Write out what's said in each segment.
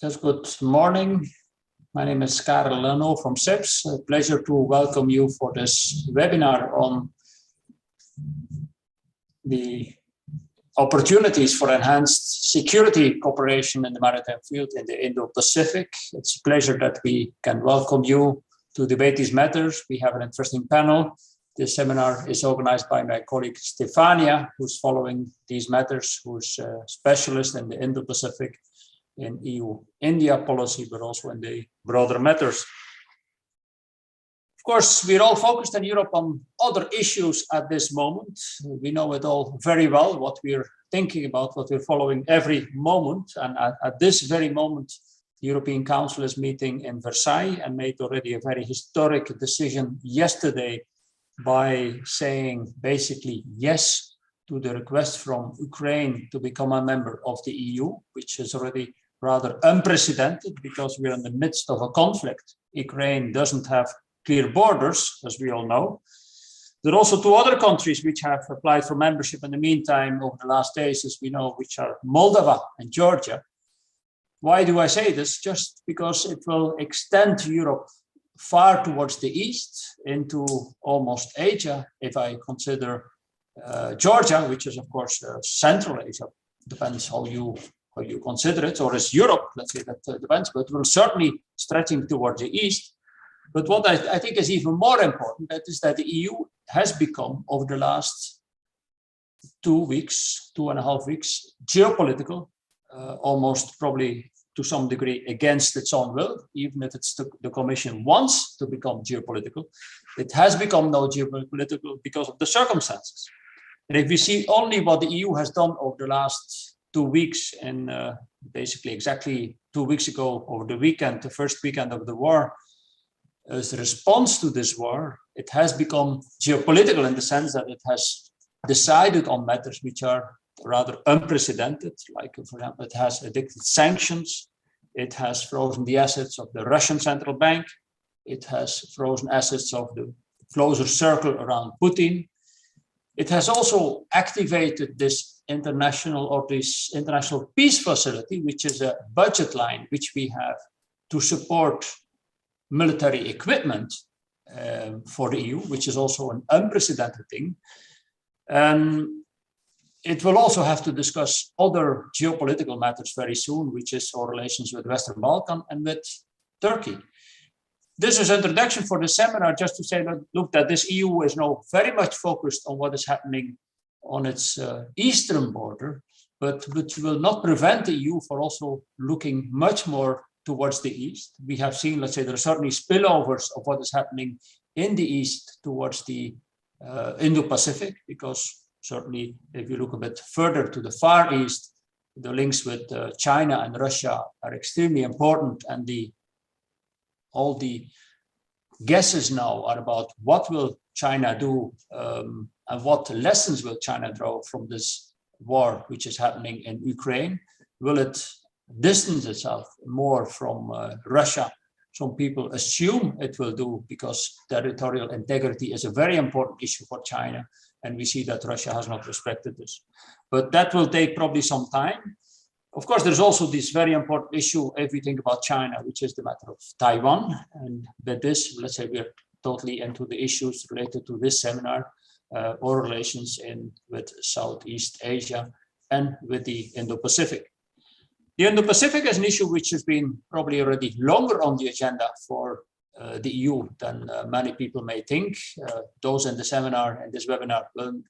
Yes, good morning. My name is Karel Leno from CEPS. A pleasure to welcome you for this webinar on the opportunities for enhanced security cooperation in the maritime field in the Indo-Pacific. It's a pleasure that we can welcome you to debate these matters. We have an interesting panel. This seminar is organized by my colleague Stefania, who's following these matters, who's a specialist in the Indo-Pacific in EU-India policy, but also in the broader matters. Of course, we're all focused in Europe on other issues at this moment. We know it all very well, what we're thinking about, what we're following every moment. And at this very moment, the European Council is meeting in Versailles and made already a very historic decision yesterday by saying basically yes to the request from Ukraine to become a member of the EU, which is already rather unprecedented because we're in the midst of a conflict. Ukraine doesn't have clear borders, as we all know. There are also two other countries which have applied for membership in the meantime over the last days, as we know, which are Moldova and Georgia. Why do I say this? Just because it will extend Europe far towards the east into almost Asia, if I consider Georgia, which is of course Central Asia, depends how you consider it, or is Europe, let's say that depends, but we're certainly stretching towards the east. But what I think is even more important, that is that the EU has become, over the last 2 weeks, 2.5 weeks, geopolitical, almost probably to some degree against its own will, even if it's the Commission wants to become geopolitical. It has become now geopolitical because of the circumstances. And if we see only what the EU has done over the last 2 weeks, and basically exactly 2 weeks ago over the weekend, the first weekend of the war, as a response to this war, it has become geopolitical in the sense that it has decided on matters which are rather unprecedented. Like, for example, it has addicted sanctions, it has frozen the assets of the Russian central bank, it has frozen assets of the closer circle around Putin. It has also activated this international peace facility, which is a budget line which we have to support military equipment for the EU, which is also an unprecedented thing. It will also have to discuss other geopolitical matters very soon, which is our relations with Western Balkan and with Turkey. This is introduction for the seminar, just to say that, look, that this EU is now very much focused on what is happening on its eastern border, but which will not prevent the EU for also looking much more towards the east. We have seen, let's say, there are certainly spillovers of what is happening in the east towards the Indo-Pacific, because certainly if you look a bit further to the far east, the links with China and Russia are extremely important, and all the guesses now are about what will China do and what lessons will China draw from this war which is happening in Ukraine. Will it distance itself more from Russia? Some people assume it will do because territorial integrity is a very important issue for China, and we see that Russia has not respected this. But that will take probably some time. Of course, there's also this very important issue if we think about China, which is the matter of Taiwan. And with this, let's say we're totally into the issues related to this seminar, or relations with Southeast Asia and with the Indo-Pacific. The Indo-Pacific is an issue which has been probably already longer on the agenda for the EU than many people may think. Those in the seminar and this webinar will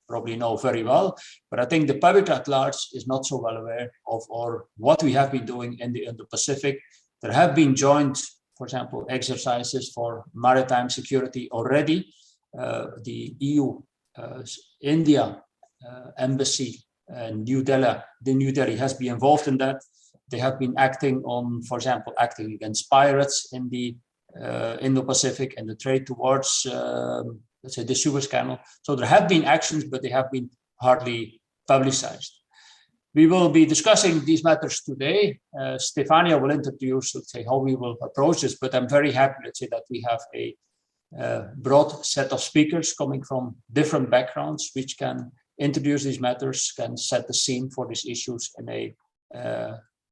probably know very well, but I think the public at large is not so well aware of what we have been doing in the Indo-Pacific. There have been joint, for example, exercises for maritime security already. The EU India embassy New Delhi has been involved in that. They have been acting on, for example, acting against pirates in the Indo-Pacific and the trade towards, let's say, the Suez Canal. So there have been actions, but they have been hardly publicized. We will be discussing these matters today. Stefania will introduce, let's say, how we will approach this, but I'm very happy, let's say, that we have a broad set of speakers coming from different backgrounds, which can introduce these matters, can set the scene for these issues in a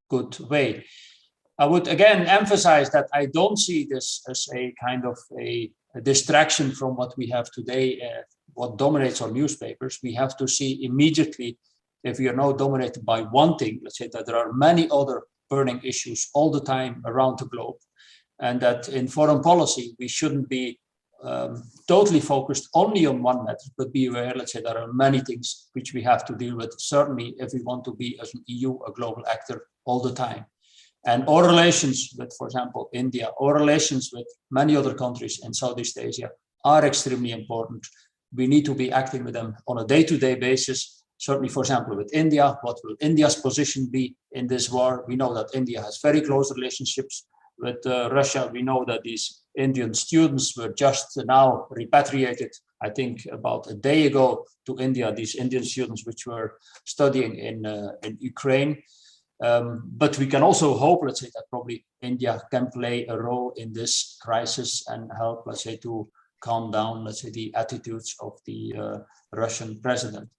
good way. I would again emphasize that I don't see this as a kind of a distraction from what we have today, what dominates our newspapers. We have to see immediately, if we are now dominated by one thing, let's say that there are many other burning issues all the time around the globe, and that in foreign policy, we shouldn't be totally focused only on one matter, but be aware, let's say, there are many things which we have to deal with, certainly if we want to be, as an EU, a global actor all the time. And our relations with, for example, India, our relations with many other countries in Southeast Asia are extremely important. We need to be acting with them on a day-to-day basis. Certainly, for example, with India, what will India's position be in this war? We know that India has very close relationships with Russia. We know that these Indian students were just now repatriated, I think about a day ago, to India, these Indian students which were studying in Ukraine. But we can also hope, let's say, that probably India can play a role in this crisis and help, let's say, to calm down, let's say, the attitudes of the Russian president.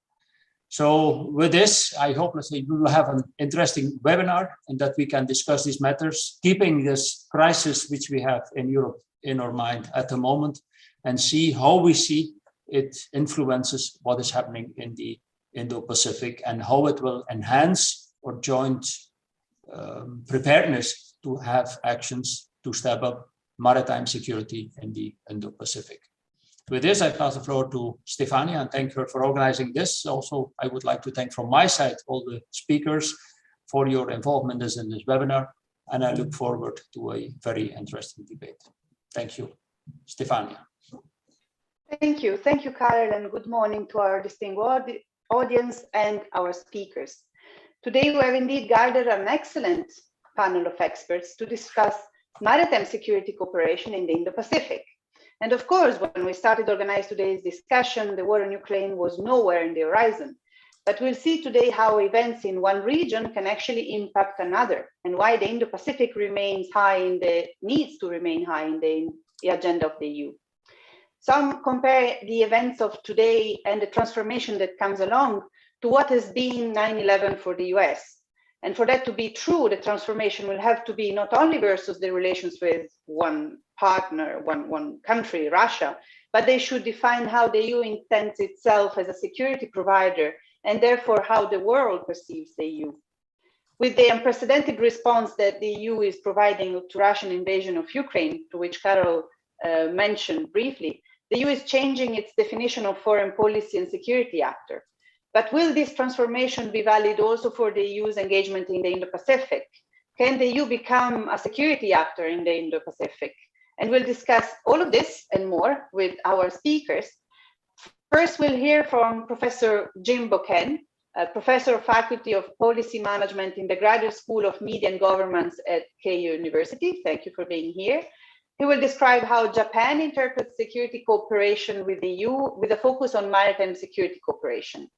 So with this, I hope, let's say, we will have an interesting webinar and that we can discuss these matters, keeping this crisis which we have in Europe in our mind at the moment, and see how we see it influences what is happening in the Indo-Pacific and how it will enhance our joint preparedness to have actions to step up maritime security in the Indo-Pacific. With this, I pass the floor to Stefania and thank her for organizing this. Also, I would like to thank from my side all the speakers for your involvement in this webinar, and I look forward to a very interesting debate. Thank you. Stefania. Thank you, Karel, and good morning to our distinguished audience and our speakers. Today, we have indeed gathered an excellent panel of experts to discuss maritime security cooperation in the Indo-Pacific. And of course, when we started organizing today's discussion, the war in Ukraine was nowhere in the horizon. But we'll see today how events in one region can actually impact another, and why the Indo-Pacific needs to remain high in the agenda of the EU. Some compare the events of today and the transformation that comes along to what has been 9/11 for the US. And for that to be true, the transformation will have to be not only versus the relations with one partner, one country, Russia, but they should define how the EU intends itself as a security provider, and therefore how the world perceives the EU. With the unprecedented response that the EU is providing to Russian invasion of Ukraine, to which Karel mentioned briefly, the EU is changing its definition of foreign policy and security actor. But will this transformation be valid also for the EU's engagement in the Indo-Pacific? Can the EU become a security actor in the Indo-Pacific? And we'll discuss all of this and more with our speakers. First, we'll hear from Professor Jim Boken, a professor of Faculty of Policy Management in the Graduate School of Media and Governments at Keio University. Thank you for being here. He will describe how Japan interprets security cooperation with the EU with a focus on maritime security cooperation.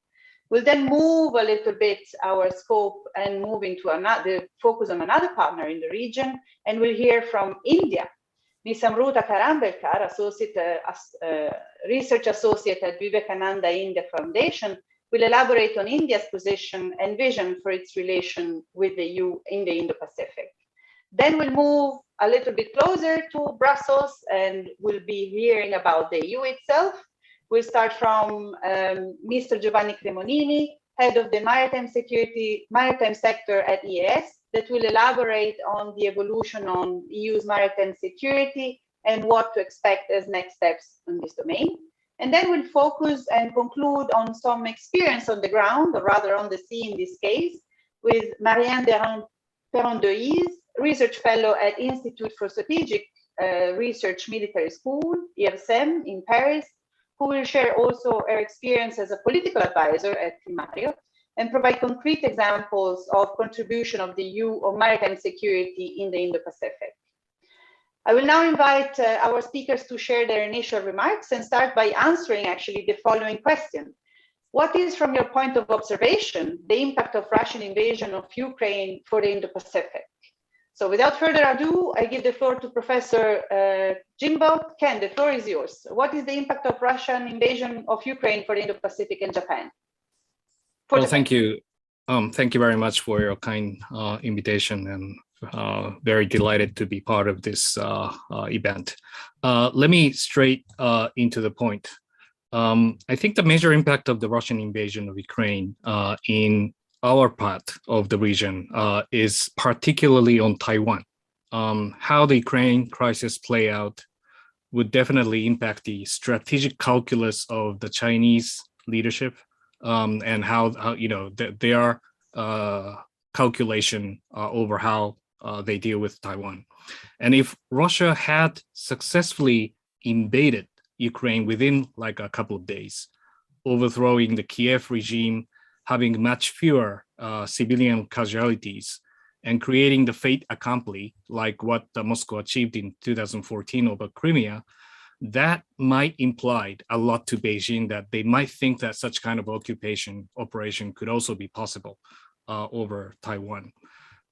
We'll then move a little bit our scope and move into another focus on another partner in the region, and we'll hear from India. Ms. Amruta Karambelkar, Research Associate at Vivekananda India Foundation, will elaborate on India's position and vision for its relation with the EU in the Indo-Pacific. Then we'll move a little bit closer to Brussels and we'll be hearing about the EU itself. We'll start from Mr. Giovanni Cremonini, head of the maritime sector at EAS, that will elaborate on the evolution on EU's maritime security and what to expect as next steps in this domain. And then we'll focus and conclude on some experience on the ground, or rather on the sea in this case, with Marianne Perron-Deise, research fellow at Institute for Strategic Research Military School, IRSEM, in Paris, who will share also her experience as a political advisor at CRIMARIO and provide concrete examples of contribution of the EU on maritime security in the Indo-Pacific. I will now invite our speakers to share their initial remarks and start by answering actually the following question. What is, from your point of observation, the impact of Russian invasion of Ukraine for the Indo-Pacific? So without further ado, I give the floor to Professor Jimbo. Ken, the floor is yours. What is the impact of Russian invasion of Ukraine for the Indo-Pacific and Japan? Well, thank you. Thank you very much for your kind invitation. And very delighted to be part of this event. Let me straight into the point. I think the major impact of the Russian invasion of Ukraine in our part of the region is particularly on Taiwan. How the Ukraine crisis play out would definitely impact the strategic calculus of the Chinese leadership and how their calculation over how they deal with Taiwan. And if Russia had successfully invaded Ukraine within like a couple of days, overthrowing the Kiev regime, having much fewer civilian casualties, and creating the fait accompli, like what Moscow achieved in 2014 over Crimea, that might imply a lot to Beijing that they might think that such kind of operation could also be possible over Taiwan.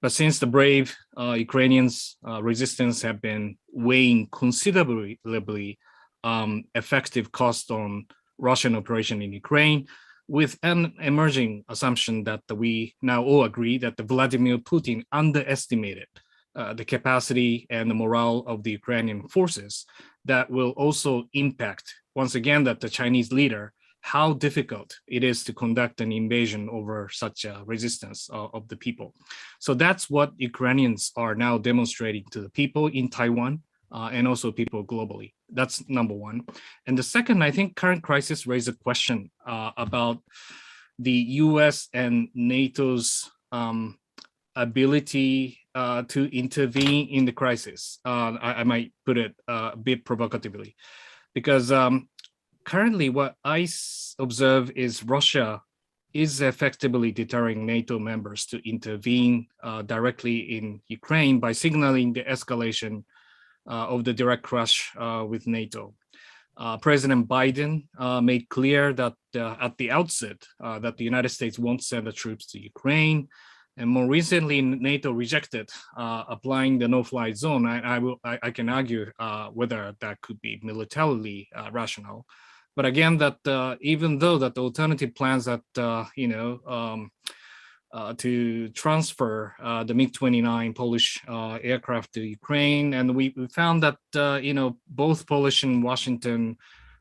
But since the brave Ukrainians' resistance have been weighing considerably effective cost on Russian operation in Ukraine, with an emerging assumption that we now all agree that Vladimir Putin underestimated the capacity and the morale of the Ukrainian forces, that will also impact, once again, that the Chinese leader, how difficult it is to conduct an invasion over such a resistance of the people. So that's what Ukrainians are now demonstrating to the people in Taiwan and also people globally. That's number one. And the second, I think current crisis raised a question about the US and NATO's ability to intervene in the crisis. I might put it a bit provocatively, because currently what I observe is Russia is effectively deterring NATO members to intervene directly in Ukraine by signaling the escalation of the direct crush with NATO. President Biden made clear that at the outset that the United States won't send the troops to Ukraine. And more recently, NATO rejected applying the no-fly zone. I can argue whether that could be militarily rational. But again, that even though that the alternative plans that to transfer the MiG-29 Polish aircraft to Ukraine, and we found that both Polish and Washington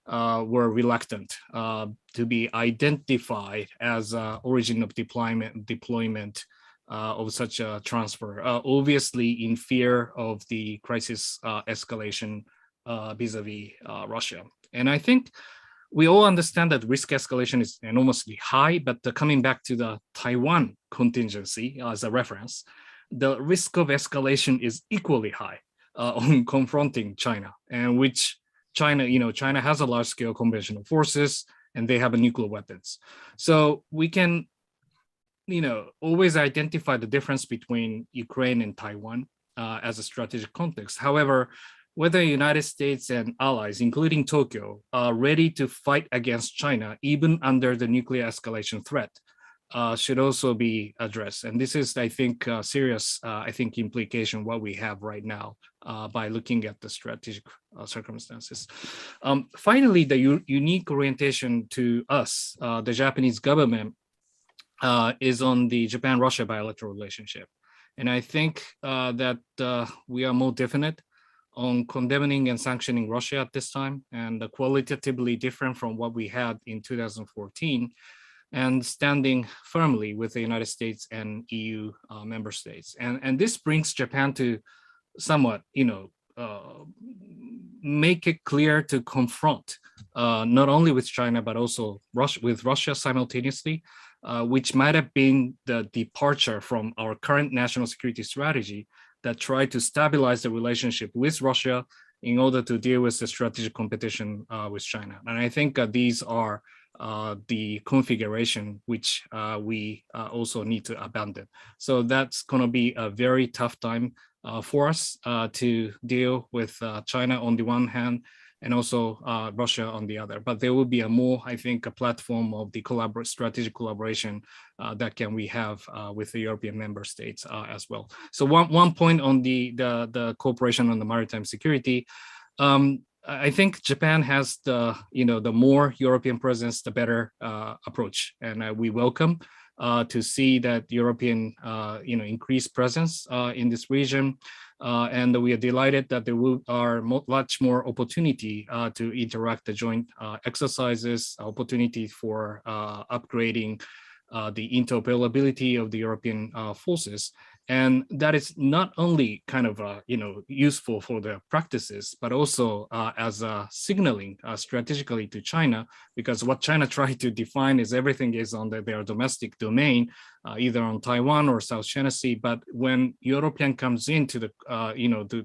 were reluctant to be identified as origin of deployment of such a transfer, obviously in fear of the crisis escalation vis-a-vis Russia. And I think we all understand that risk escalation is enormously high, but coming back to the Taiwan contingency as a reference, the risk of escalation is equally high on confronting China, and which China has a large-scale conventional forces, and they have nuclear weapons. So we can, always identify the difference between Ukraine and Taiwan as a strategic context. However, whether the United States and allies, including Tokyo, are ready to fight against China, even under the nuclear escalation threat, should also be addressed. And this is, I think, serious, implication what we have right now by looking at the strategic circumstances. Finally, the unique orientation to us, the Japanese government, is on the Japan-Russia bilateral relationship. And I think that we are more definite on condemning and sanctioning Russia at this time, and qualitatively different from what we had in 2014, and standing firmly with the United States and EU member states. And this brings Japan to somewhat, make it clear to confront not only with China, but also with Russia simultaneously, which might have been the departure from our current national security strategy that tried to stabilize the relationship with Russia in order to deal with the strategic competition with China. And I think these are the configuration which we also need to abandon. So that's going to be a very tough time for us to deal with China on the one hand, and also Russia on the other. But there will be a more, I think, a platform of the strategic collaboration that we have with the European member states as well. So one point on the cooperation on the maritime security, I think Japan has the more European presence, the better approach, and we welcome to see that European, increased presence in this region. And we are delighted that there are much more opportunity to interact the joint exercises, opportunity for upgrading the interoperability of the European forces. And that is not only kind of, useful for the practices, but also as a signaling strategically to China, because what China tried to define is everything is on their domestic domain, either on Taiwan or South China Sea. But when European comes into the,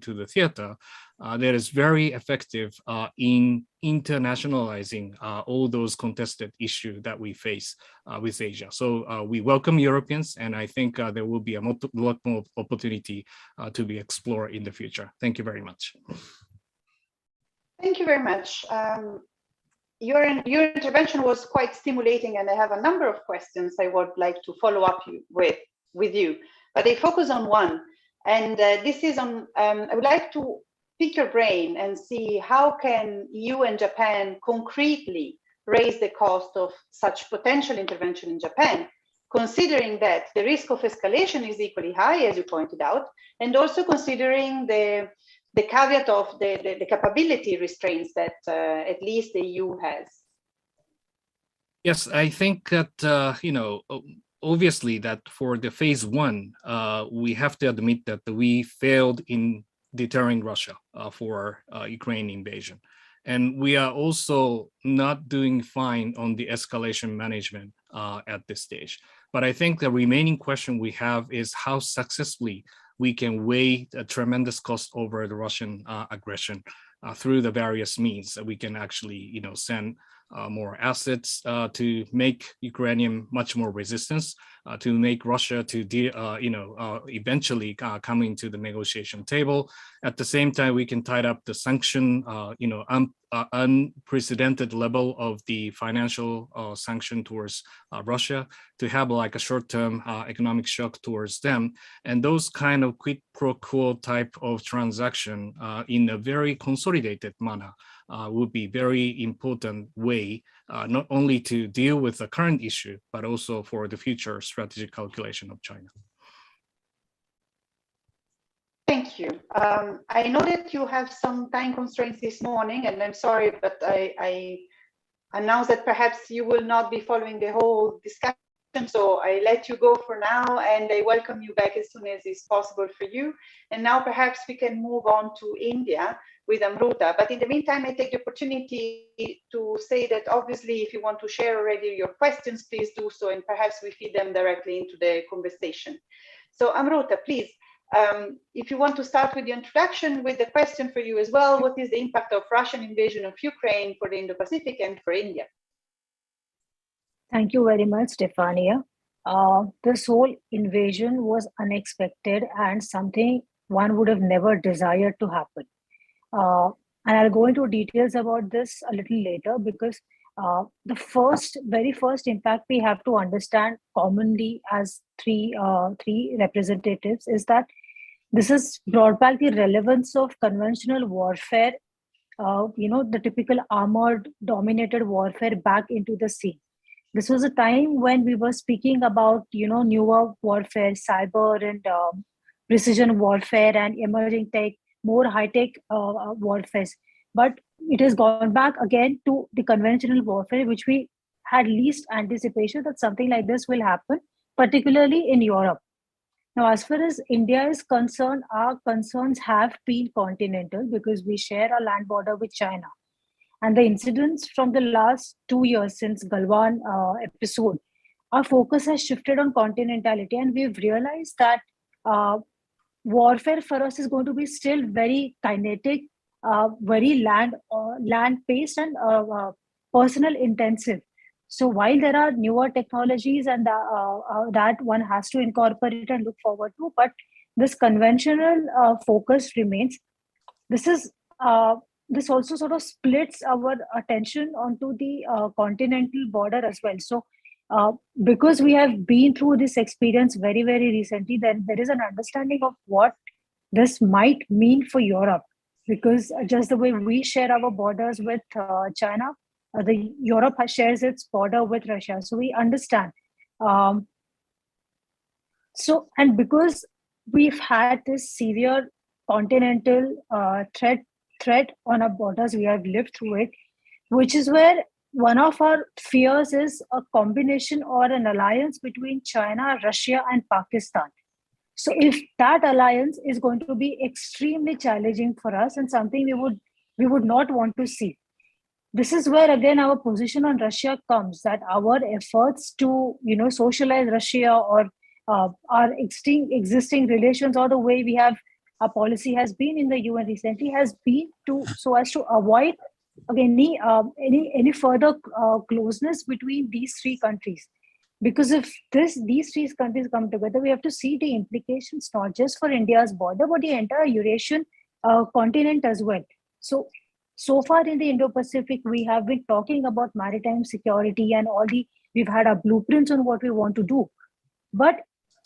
to the theater, that is very effective in internationalizing all those contested issues that we face with Asia. So we welcome Europeans, and I think there will be a lot more opportunity to be explored in the future. Thank you very much. Thank you very much. Your intervention was quite stimulating, and I have a number of questions I would like to follow up with you, but they focus on one, and this is on, I would like to pick your brain and see how can EU and Japan concretely raise the cost of such potential intervention in Japan, considering that the risk of escalation is equally high, as you pointed out, and also considering the caveat of the capability restraints that at least the EU has. Yes, I think that, obviously that for the phase one, we have to admit that we failed in deterring Russia for Ukraine invasion. And we are also not doing fine on the escalation management at this stage. But I think the remaining question we have is how successfully we can weigh a tremendous cost over the Russian aggression through the various means that we can actually, send more assets to make Ukrainian much more resistance, to make Russia to eventually come into the negotiation table. At the same time, we can tie up the sanction, unprecedented level of the financial sanction towards Russia, to have like a short-term economic shock towards them. And those kind of quid pro quo type of transaction in a very consolidated manner would be very important way, not only to deal with the current issue, but also for the future strategic calculation of China. Thank you. I know that you have some time constraints this morning, and I'm sorry, but I announce that perhaps you will not be following the whole discussion, so I let you go for now, and I welcome you back as soon as it's possible for you. And now perhaps we can move on to India with Amruta. But in the meantime, I take the opportunity to say that obviously, if you want to share already your questions, please do so, and perhaps we feed them directly into the conversation. So Amruta, please, if you want to start with the introduction with the question for you as well, what is the impact of Russian invasion of Ukraine for the Indo-Pacific and for India? Thank you very much, Stefania. This whole invasion was unexpected and something one would have never desired to happen. And I'll go into details about this a little later, because the very first impact we have to understand commonly as three representatives is that this has brought back the relevance of conventional warfare, the typical armored dominated warfare back into the scene. This was a time when we were speaking about, newer warfare, cyber and precision warfare and emerging tech, more high-tech warfare. But it has gone back again to the conventional warfare, which we had least anticipation that something like this will happen, particularly in Europe. Now, as far as India is concerned, our concerns have been continental because we share a land border with China. And the incidents from the last 2 years since Galwan episode, our focus has shifted on continentality, and we've realized that warfare for us is going to be still very kinetic, very land-based and personal intensive. So while there are newer technologies and that one has to incorporate and look forward to, but this conventional focus remains. This also sort of splits our attention onto the continental border as well. So because we have been through this experience very, very recently, then there is an understanding of what this might mean for Europe, because just the way we share our borders with China, Europe shares its border with Russia. So we understand So, and because we've had this severe continental threat on our borders, we have lived through it, which is where one of our fears is a combination or an alliance between China, Russia, and Pakistan. So if that alliance is going to be extremely challenging for us and something we would not want to see. This is where again our position on Russia comes, that our efforts to socialize Russia or our existing relations, or the way we have our policy has been in the UN recently, has been to so as to avoid any further closeness between these three countries. Because if these three countries come together, we have to see the implications not just for India's border, but the entire Eurasian continent as well. So far in the Indo-Pacific, we have been talking about maritime security and we've had our blueprints on what we want to do. But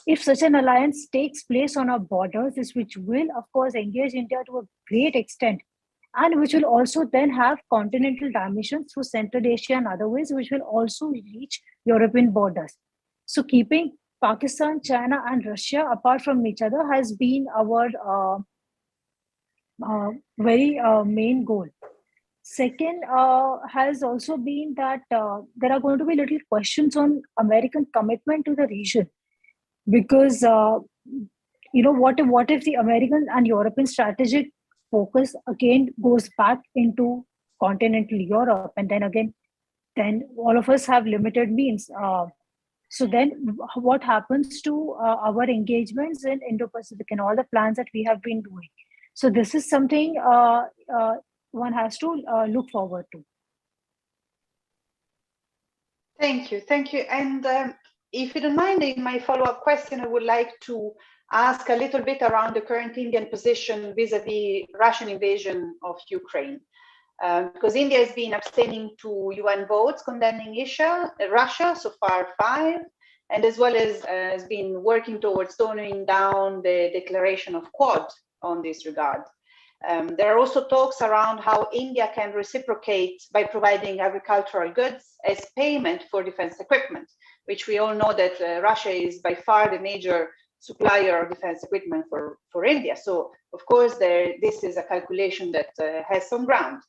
if such an alliance takes place on our borders, which will, of course, engage India to a great extent, and which will also then have continental dimensions through Central Asia and other ways, which will also reach European borders. So keeping Pakistan, China, and Russia apart from each other has been our very main goal. Second has also been that there are going to be little questions on American commitment to the region, because what if the American and European strategic focus again goes back into continental Europe, and then all of us have limited means. So then what happens to our engagements in Indo-Pacific and all the plans that we have been doing? So this is something one has to look forward to. Thank you. And if you don't mind, in my follow-up question, I would like to ask a little bit around the current Indian position vis-a-vis Russian invasion of Ukraine. Because India has been abstaining to UN votes condemning Russia, so far 5, and as well as has been working towards toning down the declaration of Quad on this regard. There are also talks around how India can reciprocate by providing agricultural goods as payment for defense equipment, which we all know that Russia is by far the major supplier of defense equipment for India. So, of course, this is a calculation that has some ground.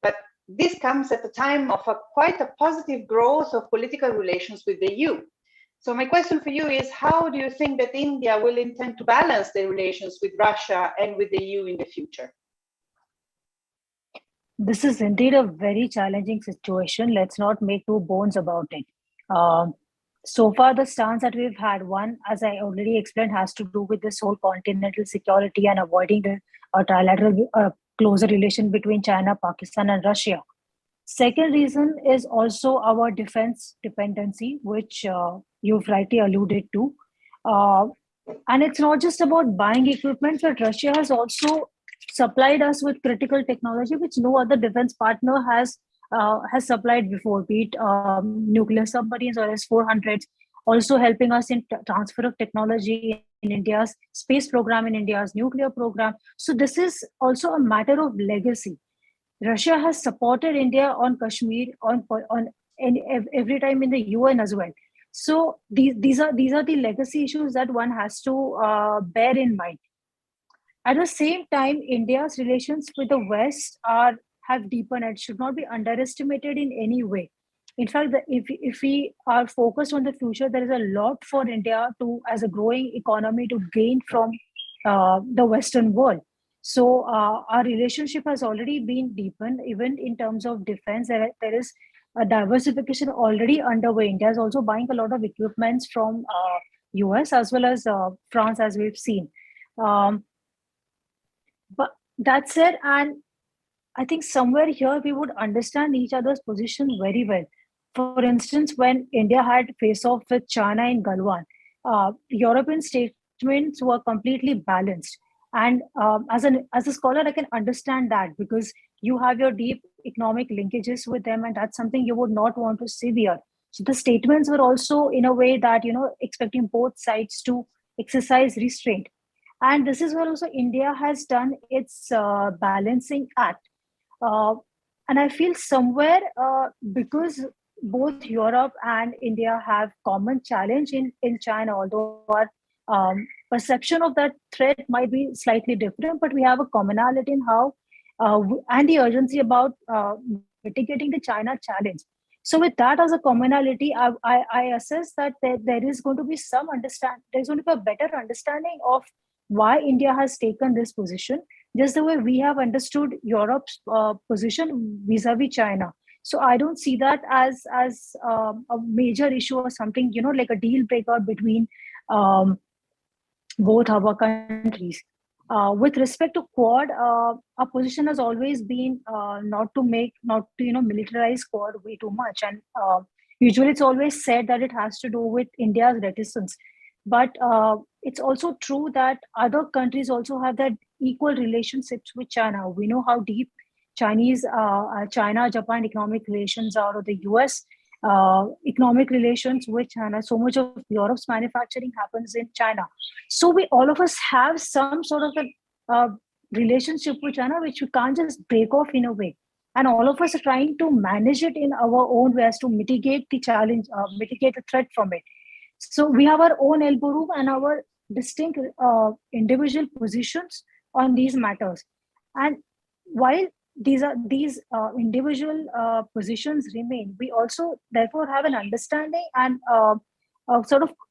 But this comes at a time of quite a positive growth of political relations with the EU. So my question for you is, how do you think that India will intend to balance the relations with Russia and with the EU in the future? This is indeed a very challenging situation. Let's not make two bones about it. So far, the stance that we've had, one, as I already explained, has to do with this whole continental security and avoiding the trilateral closer relation between China, Pakistan, and Russia. Second reason is also our defense dependency, which you've rightly alluded to. And it's not just about buying equipment, but Russia has also supplied us with critical technology, which no other defense partner has supplied before, be it nuclear submarines or S-400s, also helping us in transfer of technology in India's space program, in India's nuclear program. So this is also a matter of legacy. Russia has supported India on Kashmir every time in the UN as well. So these are the legacy issues that one has to bear in mind. At the same time, India's relations with the West have deepened and should not be underestimated in any way. In fact, if we are focused on the future, there is a lot for India as a growing economy, to gain from the Western world. So our relationship has already been deepened, even in terms of defense. There is a diversification already underway. India is also buying a lot of equipments from US as well as France, as we've seen. But that said, and I think somewhere here we would understand each other's position very well. For instance, when India had face-off with China in Galwan, European statements were completely balanced. And as a scholar, I can understand that, because you have your deep economic linkages with them, and that's something you would not want to sever. So the statements were also in a way that, expecting both sides to exercise restraint. And this is where also India has done its balancing act. And I feel somewhere, because both Europe and India have common challenge in China, although perception of that threat might be slightly different, but we have a commonality in how and the urgency about mitigating the China challenge. So with that as a commonality, I assess that there is going to be there's going to be a better understanding of why India has taken this position, just the way we have understood Europe's position vis-a-vis China. So I don't see that as a major issue or something, like a deal breaker between both our countries. With respect to Quad, our position has always been not to militarize Quad way too much. And usually it's always said that it has to do with India's reticence. But it's also true that other countries also have that equal relationships with China. We know how deep China-Japan economic relations are, or the US economic relations with China. So much of Europe's manufacturing happens in China. So all of us have some sort of a relationship with China, which we can't just break off in a way. And all of us are trying to manage it in our own ways to mitigate the challenge, mitigate the threat from it. So we have our own elbow room and our distinct individual positions on these matters. And while these individual positions remain, we also therefore have an understanding and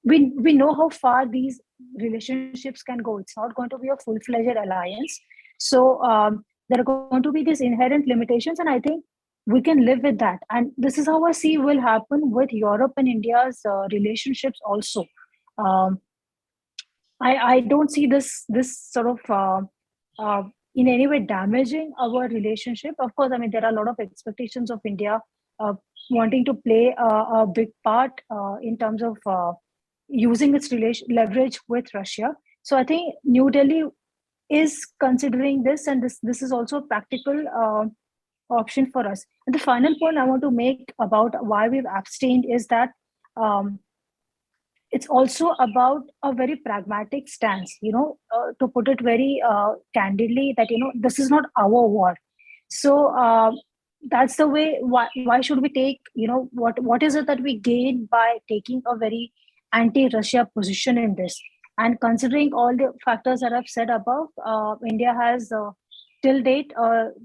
we know how far these relationships can go. It's not going to be a full-fledged alliance. So there are going to be these inherent limitations, and I think we can live with that. And this is how I see will happen with Europe and India's relationships also. I don't see this sort of in any way damaging our relationship. Of course, I mean, there are a lot of expectations of India wanting to play a big part in terms of using its leverage with Russia. So I think New Delhi is considering this, and this is also a practical option for us. And the final point I want to make about why we've abstained is that it's also about a very pragmatic stance, to put it very candidly, that, this is not our war. So that's the way. Why should we take, what is it that we gain by taking a very anti-Russia position in this? And considering all the factors that I've said above, India has till date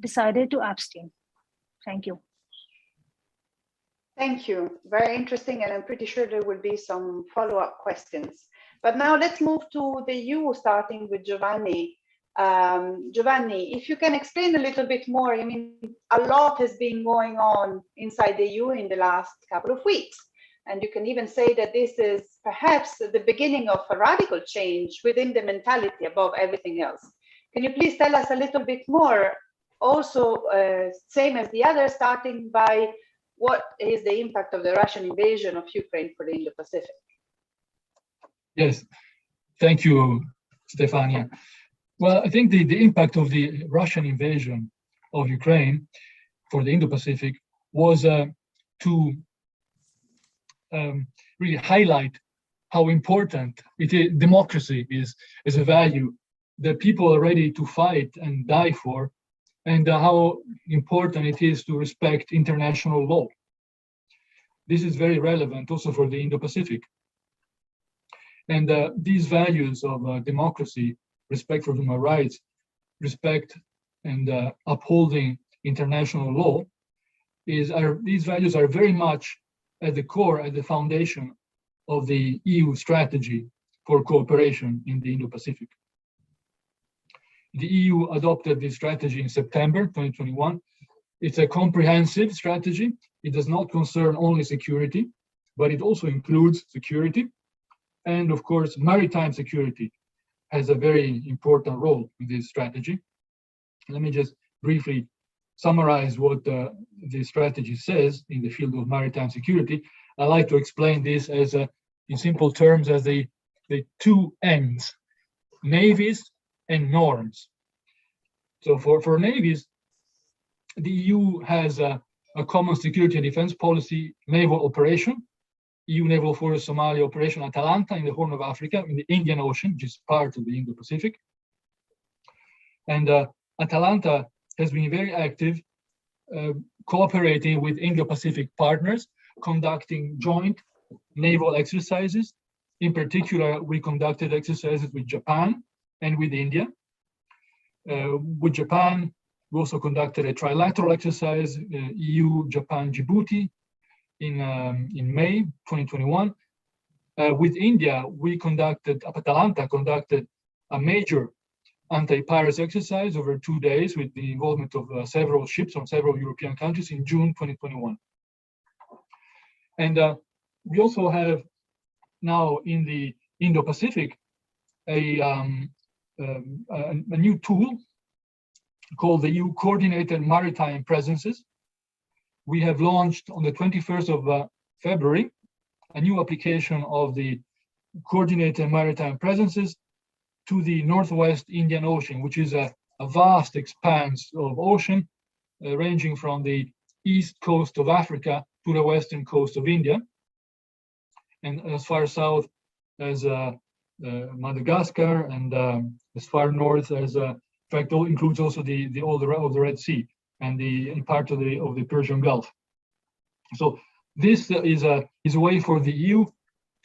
decided to abstain. Thank you. Thank you. Very interesting, and I'm pretty sure there will be some follow-up questions. But now let's move to the EU, starting with Giovanni. Giovanni, if you can explain a little bit more. I mean, a lot has been going on inside the EU in the last couple of weeks. And you can even say that this is perhaps the beginning of a radical change within the mentality above everything else. Can you please tell us a little bit more? Also, same as the others, starting by what is the impact of the Russian invasion of Ukraine for the Indo-Pacific? Yes, thank you, Stefania. Well, I think the impact of the Russian invasion of Ukraine for the Indo-Pacific was to really highlight how important democracy is as a value that people are ready to fight and die for, and how important it is to respect international law. This is very relevant also for the Indo-Pacific. And these values of democracy, respect for human rights, respect and upholding international law, these values are very much at the core, at the foundation of the EU strategy for cooperation in the Indo-Pacific. The EU adopted this strategy in September 2021. It's a comprehensive strategy. It does not concern only security, but it also includes security. And of course, maritime security has a very important role in this strategy. Let me just briefly summarize what the strategy says in the field of maritime security. I like to explain this as in simple terms as the two ends, navies and norms. So for navies, the EU has a common security and defense policy naval operation, EU Naval Force Somalia Operation Atalanta in the Horn of Africa, in the Indian Ocean, which is part of the Indo-Pacific. And Atalanta has been very active, cooperating with Indo-Pacific partners, conducting joint naval exercises In particular, we conducted exercises with Japan and with India. With Japan, we also conducted a trilateral exercise, EU, Japan, Djibouti, in May 2021. With India, Atalanta conducted a major anti-piracy exercise over 2 days with the involvement of several ships from several European countries in June 2021. And we also have now in the Indo-Pacific a new tool called the EU Coordinated Maritime Presences. We have launched on the 21st of February a new application of the Coordinated Maritime Presences to the Northwest Indian Ocean, which is a vast expanse of ocean ranging from the east coast of Africa to the western coast of India, and as far south as Madagascar, and as far north as, in fact, it includes also all the Red Sea and the part of the Persian Gulf. So this is a way for the EU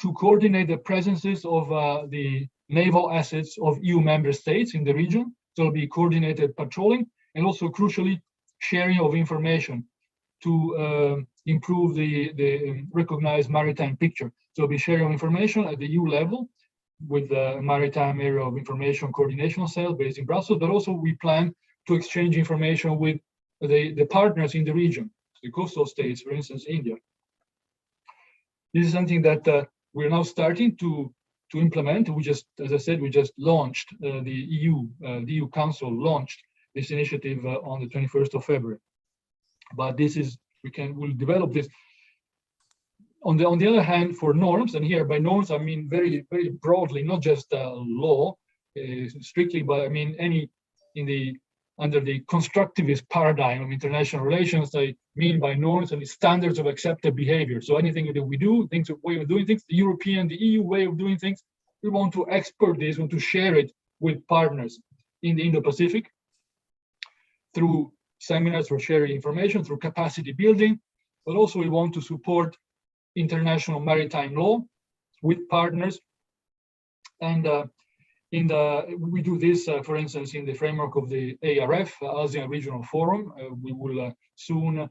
to coordinate the presences of the naval assets of EU member states in the region. So it'll be coordinated patrolling and also crucially sharing of information to improve the recognized maritime picture. So it'll be sharing of information at the EU level with the Maritime Area of Information Coordination Cell based in Brussels, but also we plan to exchange information with the partners in the region, the coastal states, for instance, India. This is something that we're now starting to implement. We just, as I said, we just launched the EU Council launched this initiative on the 21st of February. But this is, we'll develop this. On the other hand, for norms, and here by norms I mean very, very broadly, not just law strictly, but I mean under the constructivist paradigm of international relations, I mean by norms and the standards of accepted behavior. So anything that we do, way of doing things, the EU way of doing things, we want to export this, we want to share it with partners in the Indo-Pacific through seminars for sharing information, through capacity building, but also we want to support international maritime law with partners. And we do this, for instance, in the framework of the ARF, ASEAN Regional Forum. We will soon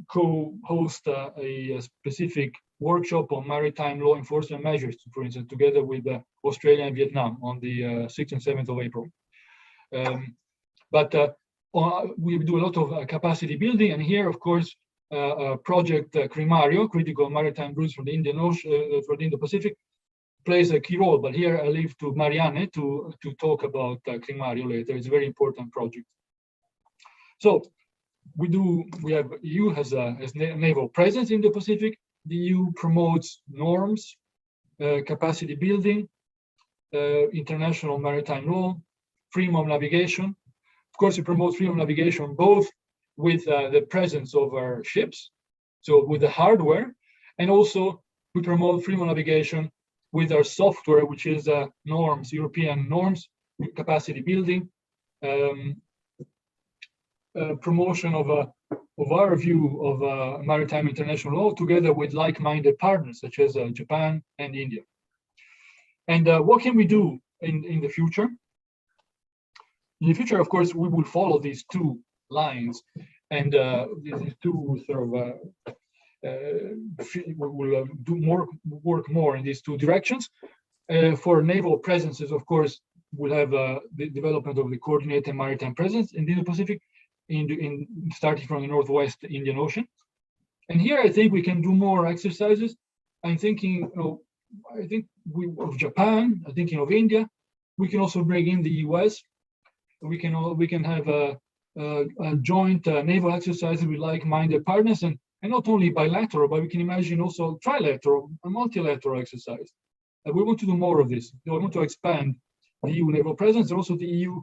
co-host a specific workshop on maritime law enforcement measures, for instance, together with Australia and Vietnam on the 6th and 7th of April. But we do a lot of capacity building, and here, of course, project CRIMARIO, Critical Maritime Routes for the Indian Ocean, for the Indo-Pacific, plays a key role. But here I leave to Marianne to talk about CRIMARIO later. It's a very important project. So EU has naval presence in the Pacific. The EU promotes norms, capacity building, international maritime law, freedom of navigation. Of course, it promotes freedom of navigation both with the presence of our ships, so with the hardware, and also we promote freedom of navigation with our software, which is norms, European norms, capacity building, promotion of our view of maritime international law, together with like-minded partners such as Japan and India. And what can we do in the future? In the future, of course, we will follow these two lines, and these two sort of we will work more in these two directions. For naval presences, of course, we'll have the development of the coordinated maritime presence in the Indo-Pacific, starting from the Northwest Indian Ocean. And here, I think we can do more exercises. I'm thinking, of Japan. I'm thinking of India. We can also bring in the US. We can have a joint naval exercises with like-minded partners, and not only bilateral, but we can imagine also trilateral and multilateral exercise. We want to do more of this. We want to expand the EU naval presence and also the EU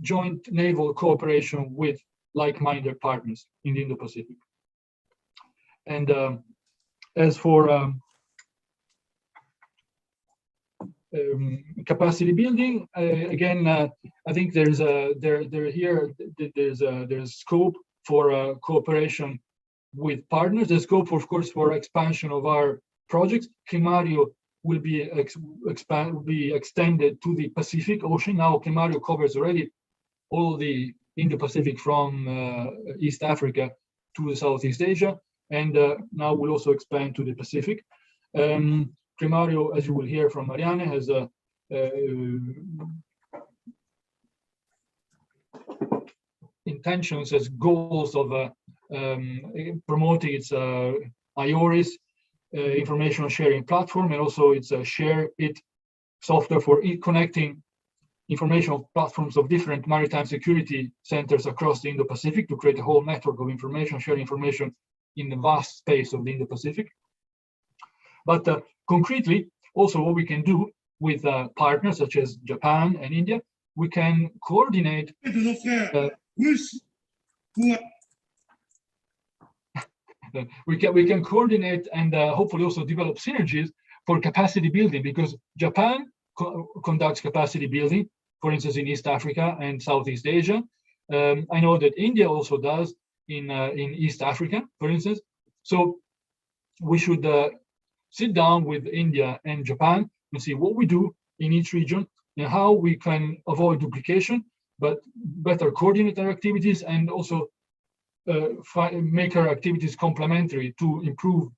joint naval cooperation with like-minded partners in the Indo-Pacific. And as for capacity building, again, I think there's scope for cooperation with partners. There's scope, of course, for expansion of our projects. CRIMARIO will be extended to the Pacific Ocean. Now Cremario covers already all the Indo-Pacific from East Africa to Southeast Asia, and now will also expand to the Pacific. Cremario, as you will hear from Marianne, has intentions as goals of promoting its IORIS information sharing platform, and also its share it software for connecting information platforms of different maritime security centers across the Indo-Pacific to create a whole network of information, sharing information in the vast space of the Indo-Pacific. But concretely, also what we can do with partners such as Japan and India, we can coordinate we can coordinate and hopefully also develop synergies for capacity building, because Japan conducts capacity building, for instance, in East Africa and Southeast Asia. I know that India also does in East Africa, for instance. So we should sit down with India and Japan and see what we do in each region and how we can avoid duplication, but better coordinate our activities and also make our activities complementary to improve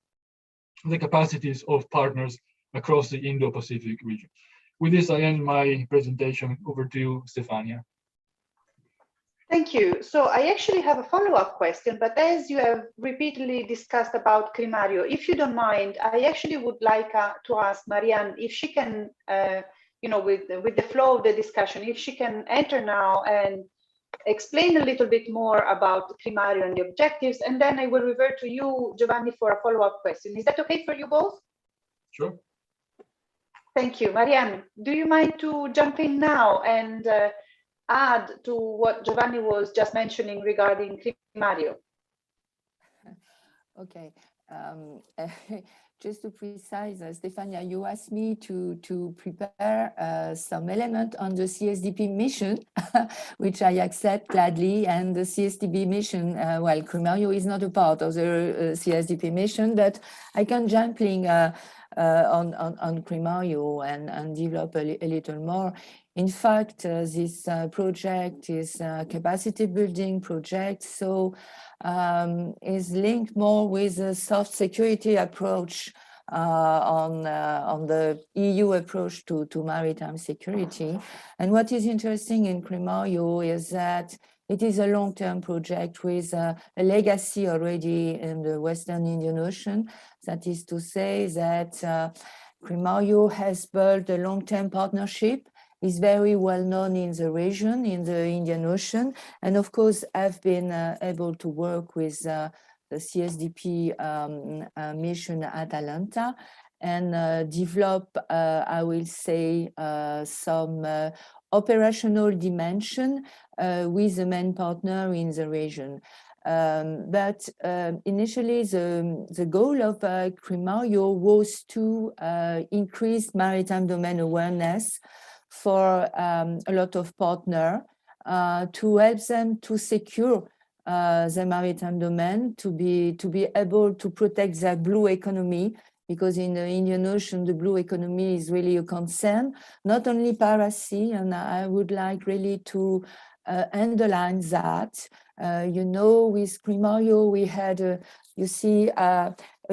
the capacities of partners across the Indo-Pacific region. With this, I end my presentation. Over to you, Stefania. Thank you. So I actually have a follow-up question, but as you have repeatedly discussed about Crimario, if you don't mind, I actually would like to ask Marianne if she can, with the flow of the discussion, if she can enter now and explain a little bit more about Crimario and the objectives, and then I will revert to you, Giovanni, for a follow-up question. Is that okay for you both? Sure. Thank you. Marianne, do you mind to jump in now and add to what Giovanni was just mentioning regarding Crimario? Okay. Just to precise, Stefania, you asked me to prepare some element on the CSDP mission, which I accept gladly. And the CSDP mission, well, Cremario is not a part of the CSDP mission, but I can jump in on Cremario and develop a little more. In fact, this project is a capacity building project, so is linked more with a soft security approach on the EU approach to maritime security. And what is interesting in Cremario is that it is a long-term project with a legacy already in the Western Indian Ocean. That is to say that Cremario has built a long-term partnership, is very well known in the region, in the Indian Ocean. And of course, I've been able to work with the CSDP mission at Atalanta and develop, I will say, some operational dimension with the main partner in the region. But initially, the goal of Cremario was to increase maritime domain awareness for a lot of partners to help them to secure the maritime domain, to be able to protect their blue economy, because in the Indian Ocean, the blue economy is really a concern, not only piracy, and I would like really to underline that. With Cremario, we had, a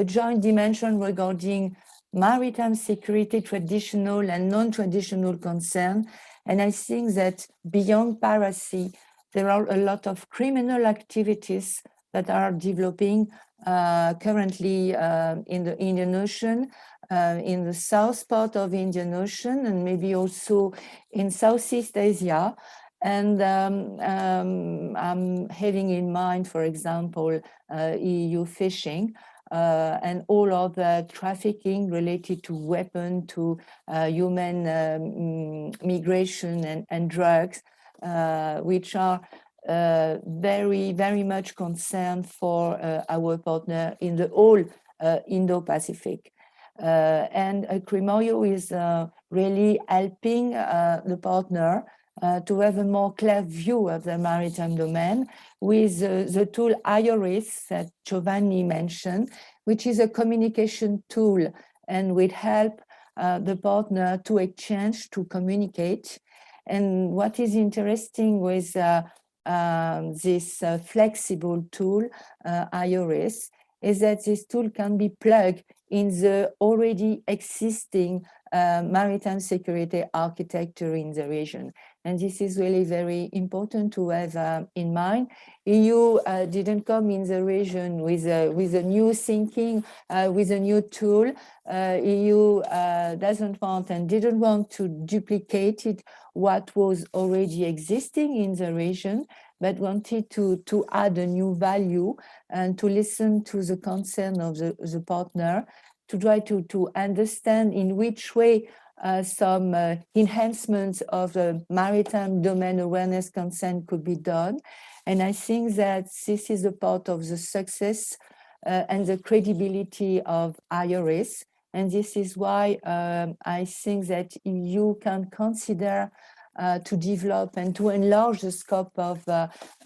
joint dimension regarding maritime security, traditional and non-traditional concern. And I think that beyond piracy, there are a lot of criminal activities that are developing currently in the Indian Ocean, in the south part of the Indian Ocean, and maybe also in Southeast Asia. And I'm having in mind, for example, EU fishing, and all of the trafficking related to weapons, to human migration and drugs, which are very, very much concerned for our partner in the whole Indo-Pacific. And Cremario is really helping the partner to have a more clear view of the maritime domain with the tool IORIS that Giovanni mentioned, which is a communication tool and will help the partner to exchange, to communicate. And what is interesting with this flexible tool, IORIS, is that this tool can be plugged in the already existing maritime security architecture in the region. And this is really very important to have in mind. EU didn't come in the region with a new thinking, with a new tool. EU doesn't want and didn't want to duplicate it, what was already existing in the region, but wanted to add a new value and to listen to the concern of the partner, to try to understand in which way some enhancements of the maritime domain awareness consent could be done. And I think that this is a part of the success and the credibility of IORIS. And this is why I think that EU can consider to develop and to enlarge the scope of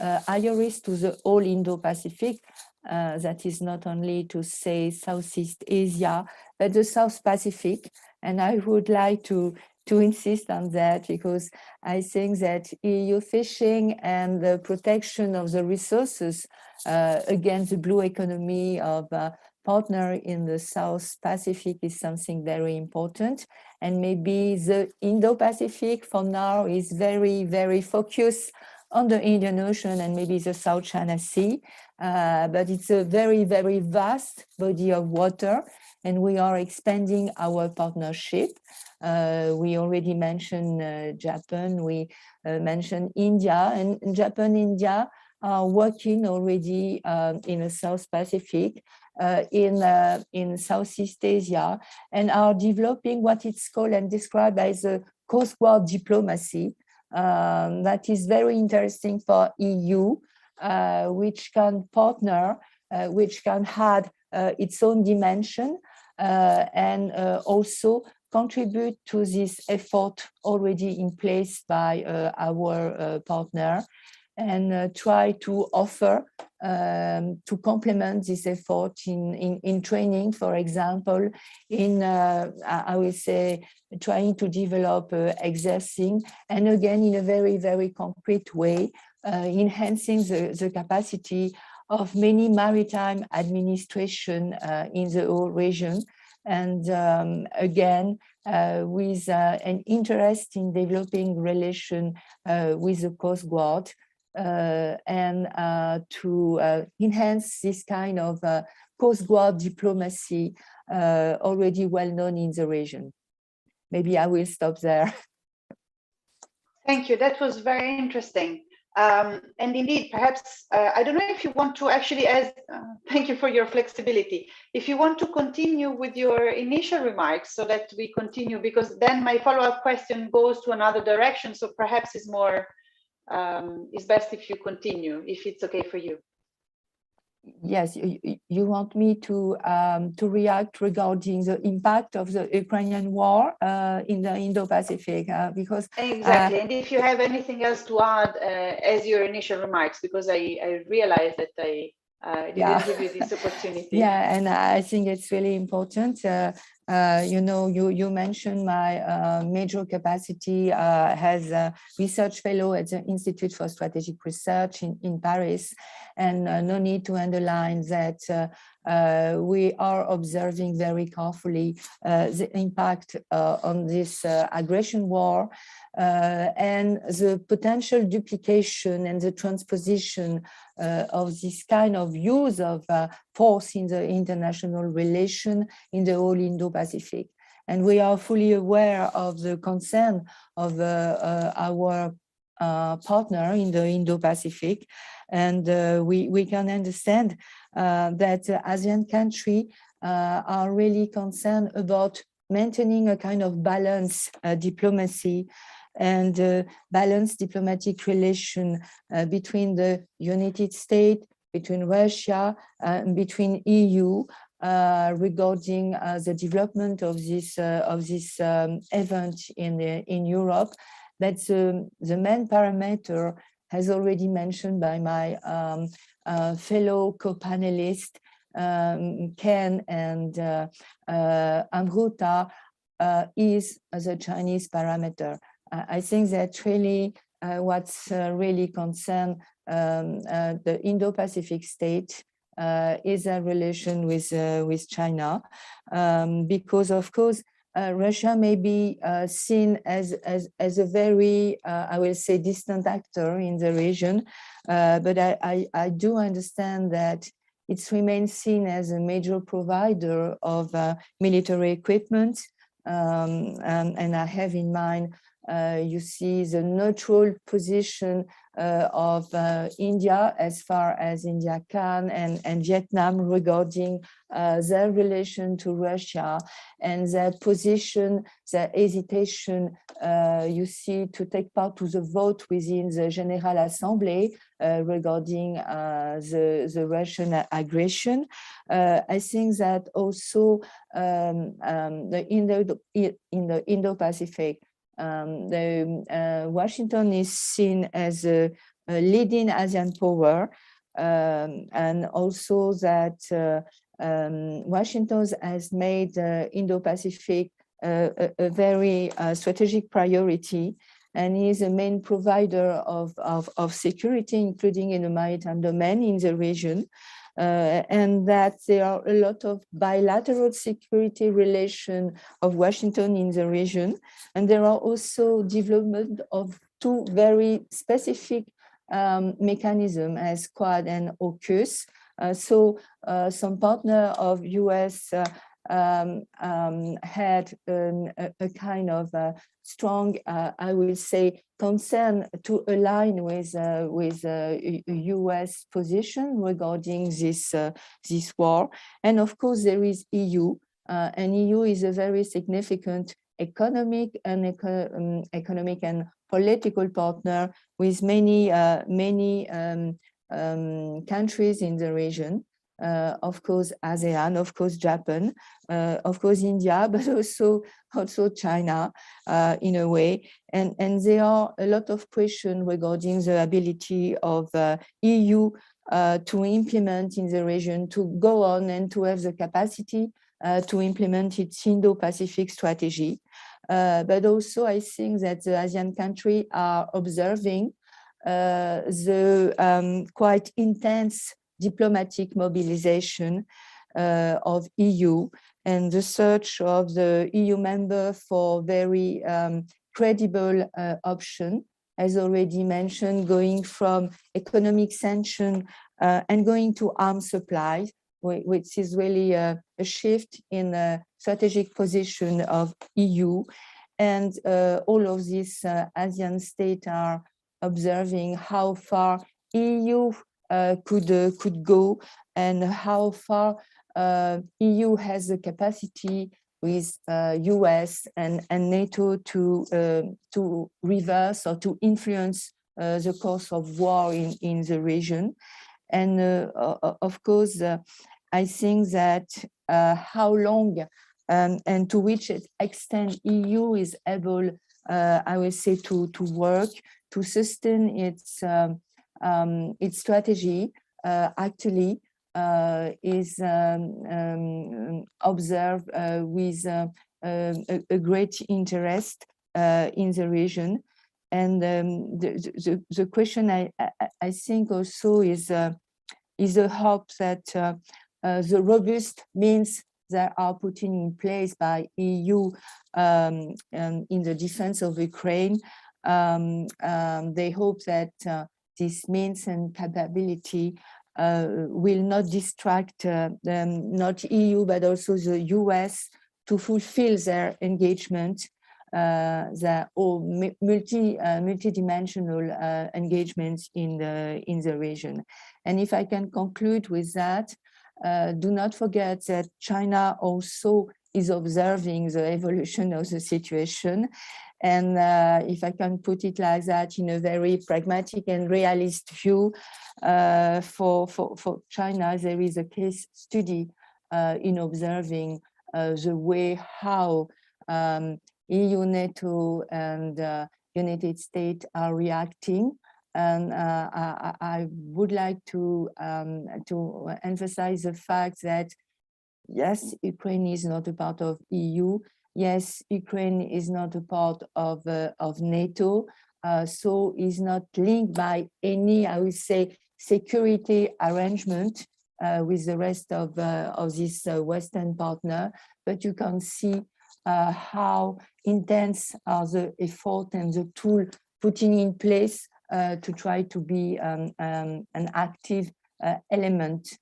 IORIS to the whole Indo-Pacific. That is not only to say Southeast Asia, but the South Pacific. And I would like to insist on that, because I think that EU fishing and the protection of the resources against the blue economy of partner in the South Pacific is something very important. And maybe the Indo-Pacific for now is very, very focused on the Indian Ocean and maybe the South China Sea. But it's a very, very vast body of water, and we are expanding our partnership. We already mentioned Japan, we mentioned India, and Japan, India are working already in the South Pacific, in Southeast Asia, and are developing what it's called and described as a Coast Guard diplomacy. That is very interesting for EU, which can partner, which can add its own dimension, and also contribute to this effort already in place by our partner, and try to offer to complement this effort in training, for example, in, I will say, trying to develop exercising, and again, in a very, very concrete way, enhancing the capacity of many maritime administration in the whole region. And again, with an interest in developing relation with the Coast Guard, and to enhance this kind of Coast Guard diplomacy already well known in the region. Maybe I will stop there. Thank you. That was very interesting. And indeed, perhaps, I don't know if you want to actually, thank you for your flexibility. If you want to continue with your initial remarks so that we continue, because then my follow-up question goes to another direction. So perhaps it's more, it's best if you continue, if it's okay for you. Yes, you want me to react regarding the impact of the Ukrainian war in the Indo-Pacific, because exactly. And if you have anything else to add as your initial remarks, because I realized that I didn't give you this opportunity. Yeah, and I think it's really important. You know, you mentioned my major capacity as a research fellow at the Institute for Strategic Research in Paris, and no need to underline that we are observing very carefully the impact on this aggression war and the potential duplication and the transposition of this kind of use of force in the international relation in the whole Indo-Pacific. And we are fully aware of the concern of our partner in the Indo-Pacific. And we can understand that ASEAN countries are really concerned about maintaining a kind of balanced diplomacy and balanced diplomatic relation between the United States, between Russia, and between EU regarding the development of this event in Europe. That's the main parameter, as already mentioned by my fellow co-panelists, Ken and Amruta, is the Chinese parameter. I think that really what's really concerned the Indo-Pacific state is a relation with China, because of course Russia may be seen as a very, I will say, distant actor in the region, but I do understand that it remains seen as a major provider of military equipment, and I have in mind, you see the neutral position of India as far as India can, and Vietnam regarding their relation to Russia, and their position, their hesitation, you see, to take part to the vote within the General Assembly regarding the Russian aggression. I think that also in the Indo-Pacific, Washington is seen as a leading Asian power, and also that Washington has made Indo-Pacific a very strategic priority, and is a main provider of security, including in the maritime domain in the region. And that there are a lot of bilateral security relations of Washington in the region. And there are also development of two very specific mechanisms as Quad and AUKUS. So some partner of US had a kind of strong, I will say, concern to align with US position regarding this war. And of course, there is EU, and EU is a very significant economic and political partner with many countries in the region. Of course, ASEAN, of course, Japan, of course, India, but also China in a way. And there are a lot of questions regarding the ability of EU to implement in the region, to go on and to have the capacity to implement its Indo-Pacific strategy. But also, I think that the ASEAN countries are observing the quite intense diplomatic mobilization of EU, and the search of the EU member for very credible option, as already mentioned, going from economic sanction and going to arms supply, which is really a shift in the strategic position of EU. And all of these ASEAN states are observing how far EU could go, and how far EU has the capacity with US and NATO to reverse or to influence the course of war in the region. And of course, I think that how long and to which extent EU is able, I will say, to work, to sustain its strategy, actually is observed with a great interest in the region. And the question I think also is a hope that the robust means that are put in place by EU in the defense of Ukraine, they hope that this means and capability will not distract not EU, but also the US to fulfill their engagement, their multidimensional engagements in the region. And if I can conclude with that, do not forget that China also is observing the evolution of the situation. And if I can put it like that, in a very pragmatic and realist view, for China, there is a case study in observing the way how EU, NATO, and United States are reacting. And I would like to emphasize the fact that, yes, Ukraine is not a part of EU, yes, Ukraine is not a part of NATO, so is not linked by any, I would say, security arrangement with the rest of this Western partner. But you can see how intense are the effort and the tool putting in place to try to be an active element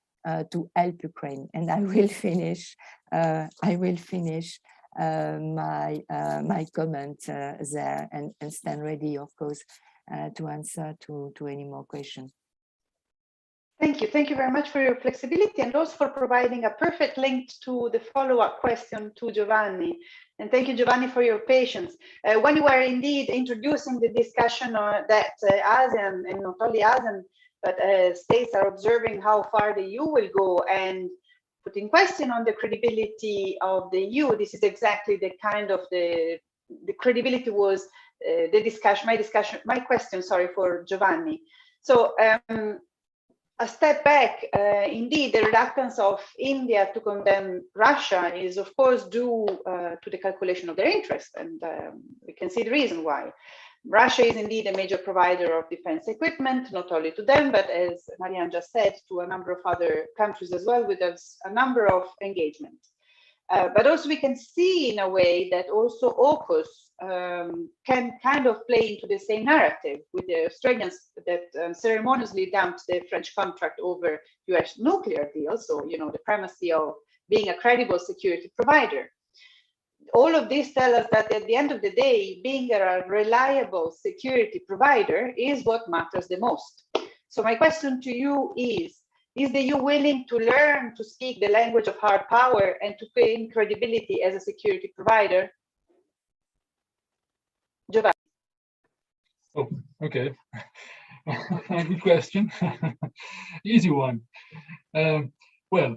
to help Ukraine. And I will finish. My comment there and stand ready, of course, to answer to any more questions. Thank you. Thank you very much for your flexibility and also for providing a perfect link to the follow-up question to Giovanni. And thank you, Giovanni, for your patience. When you were indeed introducing the discussion that ASEAN, and not only ASEAN, but states are observing how far the EU will go and put in question on the credibility of the EU, this is exactly the kind of the credibility was the discussion, my question, sorry, for Giovanni. So a step back, indeed, the reluctance of India to condemn Russia is, of course, due to the calculation of their interest, and we can see the reason why. Russia is indeed a major provider of defense equipment, not only to them, but as Marianne just said, to a number of other countries as well, with a number of engagements. But also we can see in a way that also AUKUS can kind of play into the same narrative with the Australians that ceremoniously dumped the French contract over US nuclear deal. So, you know, the primacy of being a credible security provider. All of this tells us that at the end of the day, being a reliable security provider is what matters the most. So my question to you is the EU willing to learn to speak the language of hard power and to gain credibility as a security provider? Giovanni. Oh, okay. Good question. Easy one. Well,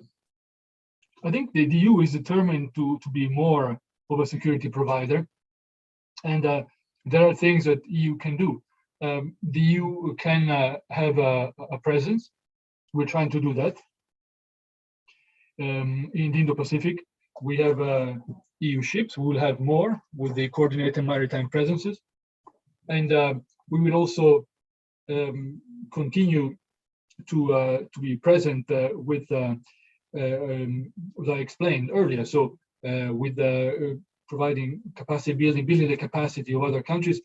I think the EU is determined to be more of a security provider, and there are things that EU can do. The EU can have a presence. We're trying to do that. In the Indo-Pacific, we have EU ships. We will have more with the coordinated maritime presences, and we will also continue to be present with, as I explained earlier. So with providing capacity building the capacity of other countries,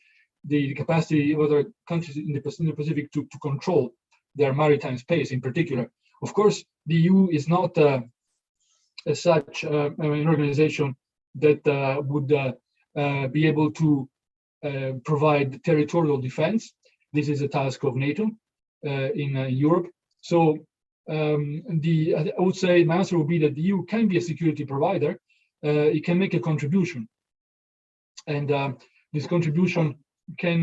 the capacity of other countries in the Pacific to control their maritime space in particular. Of course, the EU is not as such an organization that would be able to provide territorial defense. This is a task of NATO in Europe. So I would say my answer would be that the EU can be a security provider. It can make a contribution, and this contribution can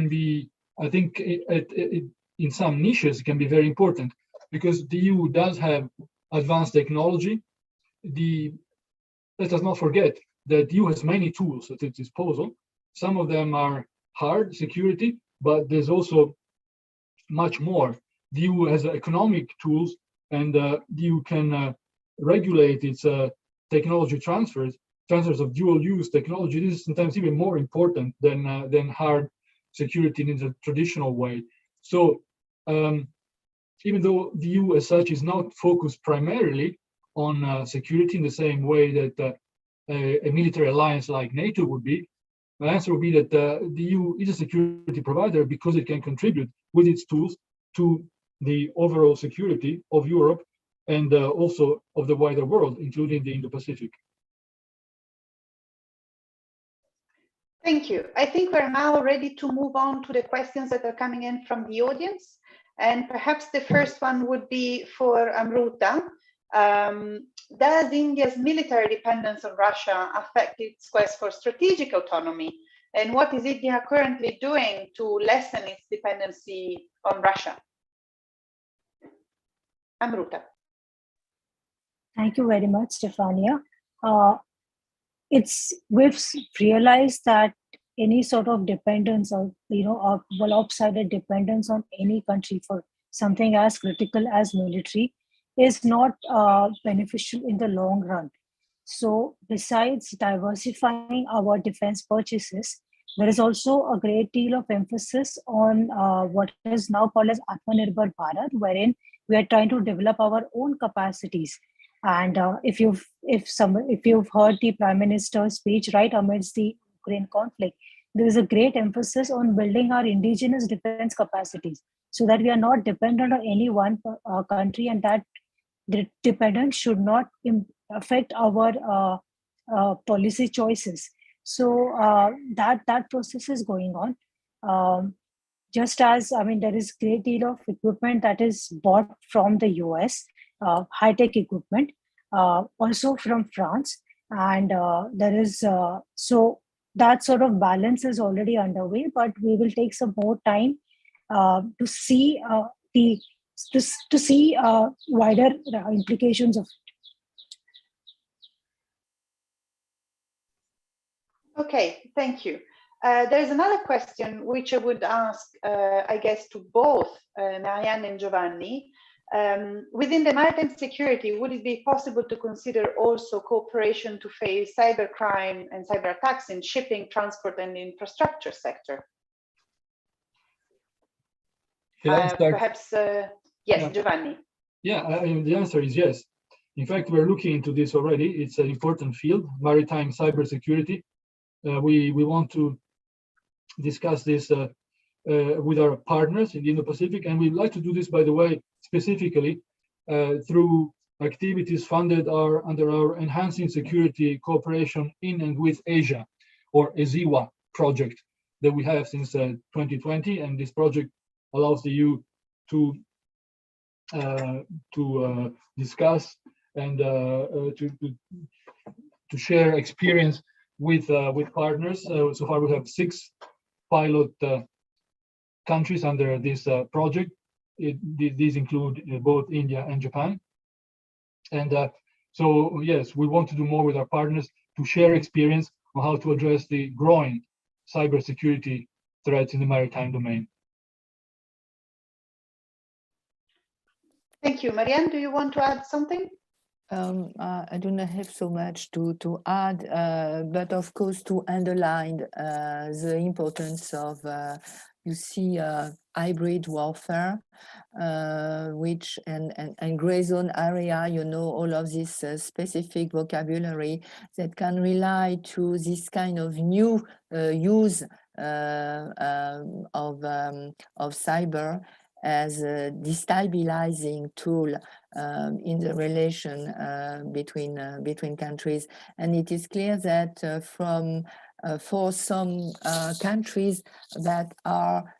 be, I think, in some niches, can be very important, because the EU does have advanced technology. Let us not forget that the EU has many tools at its disposal. Some of them are hard security, but there's also much more. The EU has economic tools, and the EU can regulate its technology transfers of dual-use technology. This is sometimes even more important than hard security in the traditional way. So even though the EU as such is not focused primarily on security in the same way that a military alliance like NATO would be, my answer would be that the EU is a security provider because it can contribute with its tools to the overall security of Europe and also of the wider world, including the Indo-Pacific. Thank you. I think we're now ready to move on to the questions that are coming in from the audience. And perhaps the first one would be for Amruta. Does India's military dependence on Russia affect its quest for strategic autonomy? And what is India currently doing to lessen its dependency on Russia? Amruta. Thank you very much, Stefania. We've realized that any sort of dependence or lopsided dependence on any country for something as critical as military is not beneficial in the long run. So besides diversifying our defense purchases, there is also a great deal of emphasis on what is now called as Atmanirbhar Bharat, wherein we are trying to develop our own capacities. And if you've heard the Prime Minister's speech right amidst the Ukraine conflict, there is a great emphasis on building our indigenous defense capacities, so that we are not dependent on any one country, and that the dependence should not affect our policy choices. So that process is going on. Just as, I mean, there is great deal of equipment that is bought from the US, high-tech equipment, also from France, and there is so that sort of balance is already underway. But we will take some more time to see wider implications of it. Okay, thank you. There's another question which I would ask, I guess, to both Marianne and Giovanni. Within the maritime security, would it be possible to consider also cooperation to face cybercrime and cyber attacks in shipping, transport, and infrastructure sector? Perhaps, yes, yeah. Giovanni. Yeah, the answer is yes. In fact, we're looking into this already. It's an important field, maritime cybersecurity. We want to discuss this with our partners in the Indo-Pacific, and we'd like to do this, by the way, specifically through activities funded under our Enhancing Security Cooperation in and with Asia, or EZIWA project that we have since 2020, and this project allows the EU to discuss and to share experience with partners. So far, we have 6 pilot countries under this project. These include both India and Japan. And so, yes, we want to do more with our partners to share experience on how to address the growing cybersecurity threats in the maritime domain. Thank you. Marianne, do you want to add something? I do not have so much to add, but of course to underline the importance of, you see, hybrid warfare, which and gray zone area, you know, all of this specific vocabulary that can rely to this kind of new use of cyber as a destabilizing tool in the relation between countries. And it is clear that for some countries that are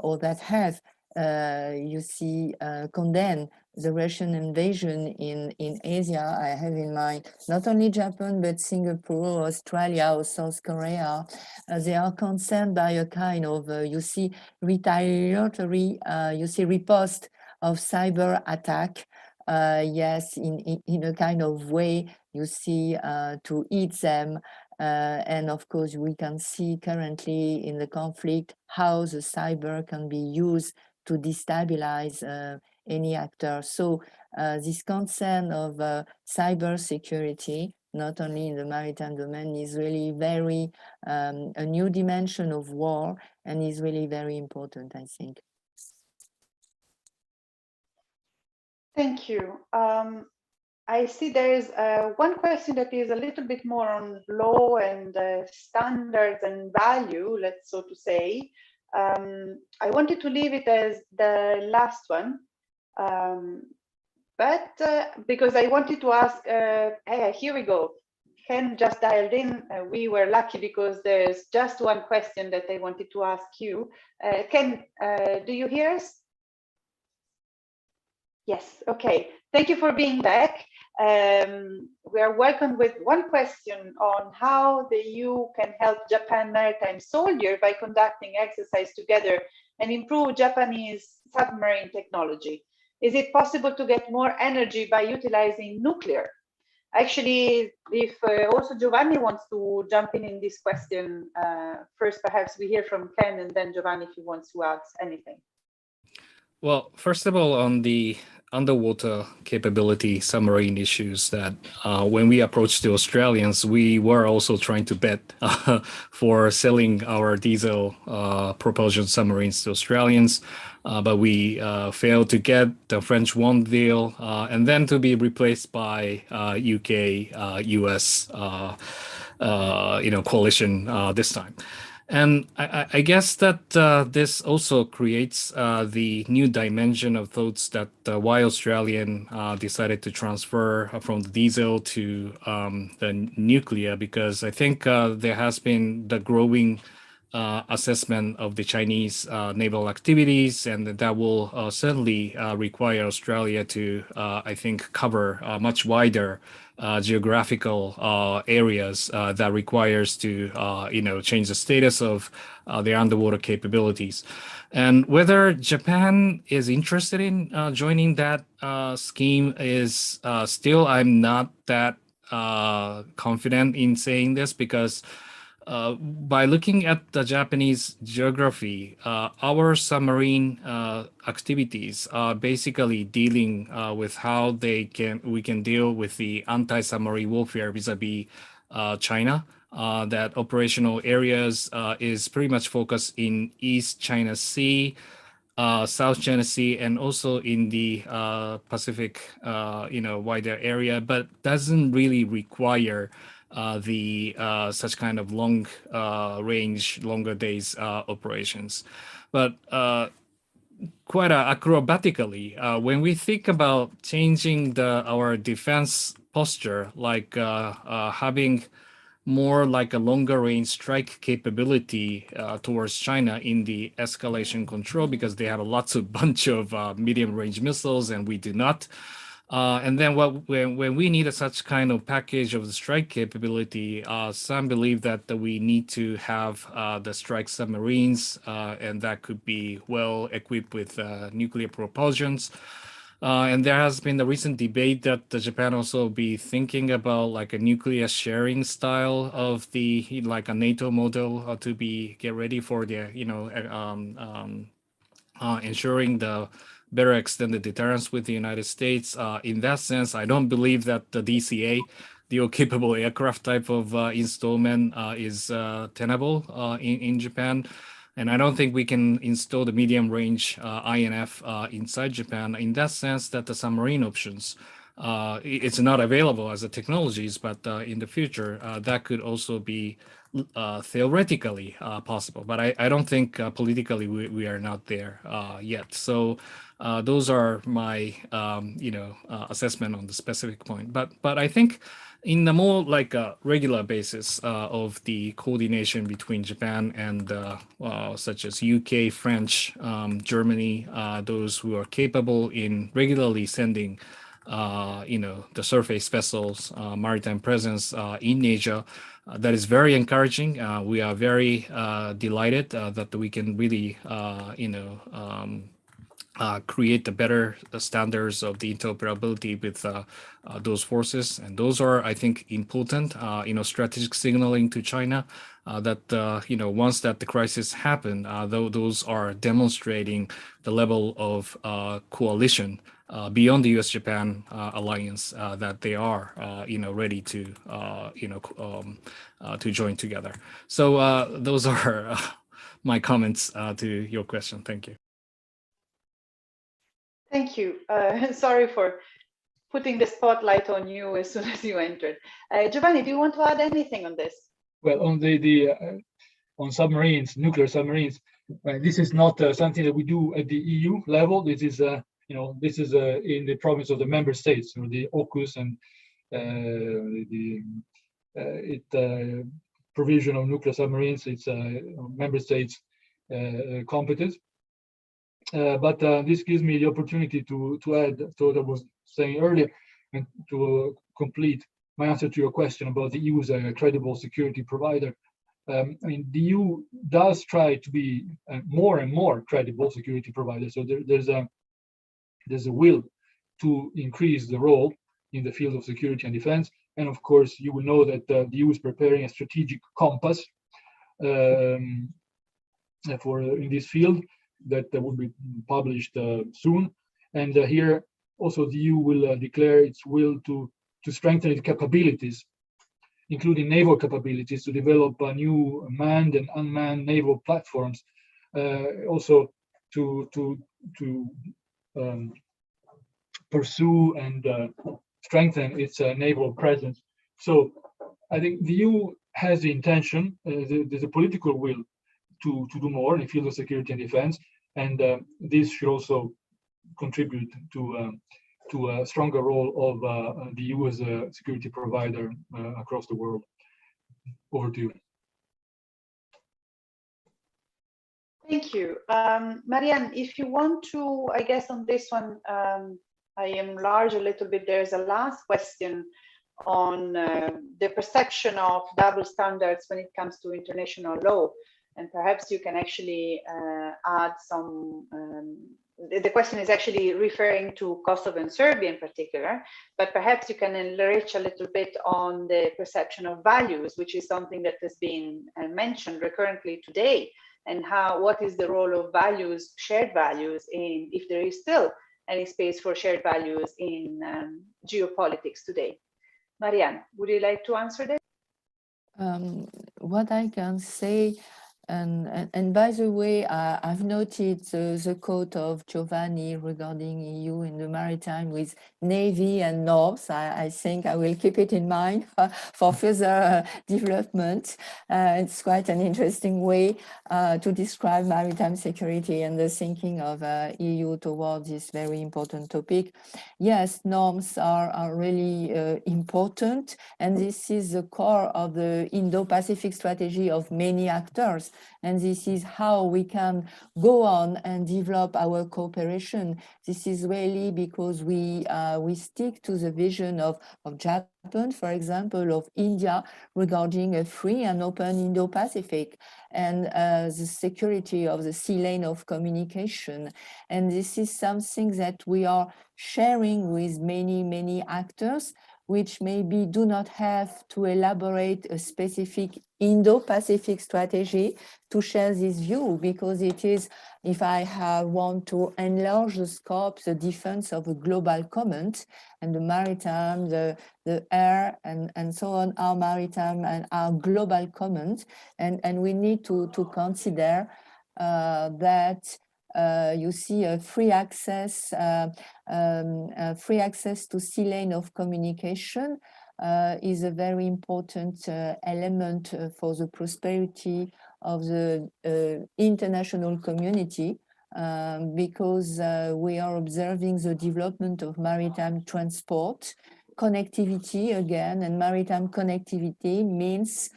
or that have you see condemned the Russian invasion in Asia, I have in mind not only Japan, but Singapore, Australia, or South Korea. They are concerned by a kind of, you see, retaliatory, you see, riposte of cyber attack. Yes, in a kind of way, you see, to eat them. And of course, we can see currently in the conflict how the cyber can be used to destabilize any actor. So this concern of cyber security, not only in the maritime domain, is really very a new dimension of war, and is really very important, I think. Thank you. I see there is one question that is a little bit more on law and standards and value, let's so to say. I wanted to leave it as the last one, but because I wanted to ask, hey, here we go. Ken just dialed in. We were lucky because there's just one question that I wanted to ask you. Ken, do you hear us? Yes, okay. Thank you for being back. We are welcomed with one question on how the EU can help Japan maritime soldier by conducting exercise together and improve Japanese submarine technology. Is it possible to get more energy by utilizing nuclear? Actually, if also Giovanni wants to jump in this question, first perhaps we hear from Ken, and then Giovanni if he wants to add anything. Well, first of all, on the underwater capability submarine issues that when we approached the Australians, we were also trying to bet for selling our diesel propulsion submarines to Australians, but we failed to get the French one deal, and then to be replaced by UK, US, coalition this time. And I guess that this also creates the new dimension of thoughts that why Australian decided to transfer from the diesel to the nuclear, because I think there has been the growing assessment of the Chinese naval activities, and that will certainly require Australia to, I think, cover much wider geographical areas that requires to, change the status of their underwater capabilities. And whether Japan is interested in joining that scheme is still, I'm not that confident in saying this, because by looking at the Japanese geography, our submarine activities are basically dealing with how we can deal with the anti-submarine warfare vis-a-vis China. That operational areas is pretty much focused in East China Sea, South China Sea, and also in the Pacific, wider area, but doesn't really require the such kind of long range, longer days operations. But quite acrobatically, when we think about changing our defense posture, like having more like a longer range strike capability towards China in the escalation control, because they have lots of bunch of medium range missiles and we do not. And then when we need such kind of package of the strike capability, some believe that we need to have the strike submarines, and that could be well equipped with nuclear propulsions. And there has been the recent debate that Japan also be thinking about like a nuclear sharing style of the like a NATO model to get ready for the ensuring the better extended deterrence with the United States. In that sense, I don't believe that the DCA, dual capable aircraft type of installment is tenable in Japan. And I don't think we can install the medium range INF inside Japan, in that sense that the submarine options, it's not available as a technologies, but in the future, that could also be theoretically possible. But I don't think politically we are not there yet. So those are my assessment on the specific point. But I think in the more like a regular basis of the coordination between Japan and such as UK, French, Germany, those who are capable in regularly sending the surface vessels, maritime presence in Asia, that is very encouraging. We are very delighted that we can really create the better standards of the interoperability with those forces. And those are, I think, important, strategic signaling to China that, once that the crisis happened, those are demonstrating the level of coalition beyond the US-Japan alliance that they are, ready to, to join together. So those are my comments to your question. Thank you. Thank you. Sorry for putting the spotlight on you as soon as you entered. Giovanni, do you want to add anything on this? Well, on on submarines, nuclear submarines, this is not something that we do at the EU level. This is, this is in the province of the member states, the AUKUS and provision of nuclear submarines. It's member states competence. But this gives me the opportunity to add to what I was saying earlier and to complete my answer to your question about the EU as a credible security provider. I mean, the EU does try to be more and more credible security provider. So there's a will to increase the role in the field of security and defense. And of course, you will know that the EU is preparing a strategic compass in this field that will be published soon. And here also the EU will declare its will to strengthen its capabilities, including naval capabilities, to develop new manned and unmanned naval platforms, also to pursue and strengthen its naval presence. So I think the EU has the intention, there's a political will to do more in the field of security and defense, and this should also contribute to a stronger role of the EU as a security provider across the world. Over to you. Thank you. Marianne, if you want to, I guess on this one, I enlarge a little bit. There's a last question on the perception of double standards when it comes to international law. And perhaps you can actually add some, the question is actually referring to Kosovo and Serbia in particular, but perhaps you can enrich a little bit on the perception of values, which is something that has been mentioned recurrently today, and what is the role of values, shared values, in, if there is still any space for shared values in geopolitics today. Marianne, would you like to answer that? What I can say, and by the way, I've noted the quote of Giovanni regarding EU in the maritime with Navy and North. I think I will keep it in mind for further development. It's quite an interesting way to describe maritime security and the thinking of EU towards this very important topic. Yes, norms are really important, and this is the core of the Indo-Pacific strategy of many actors. And this is how we can go on and develop our cooperation. This is really because we stick to the vision of Japan, for example, of India regarding a free and open Indo-Pacific, and the security of the sea lane of communication. And this is something that we are sharing with many actors, which maybe do not have to elaborate a specific Indo-Pacific strategy to share this view, because it is, if I want to enlarge the scope, the defense of a global common, and the maritime, the air, and so on, are maritime and are global commons, and we need to consider that you see a free access to sea lane of communication is a very important element for the prosperity of the international community, because we are observing the development of maritime transport, connectivity again, and maritime connectivity means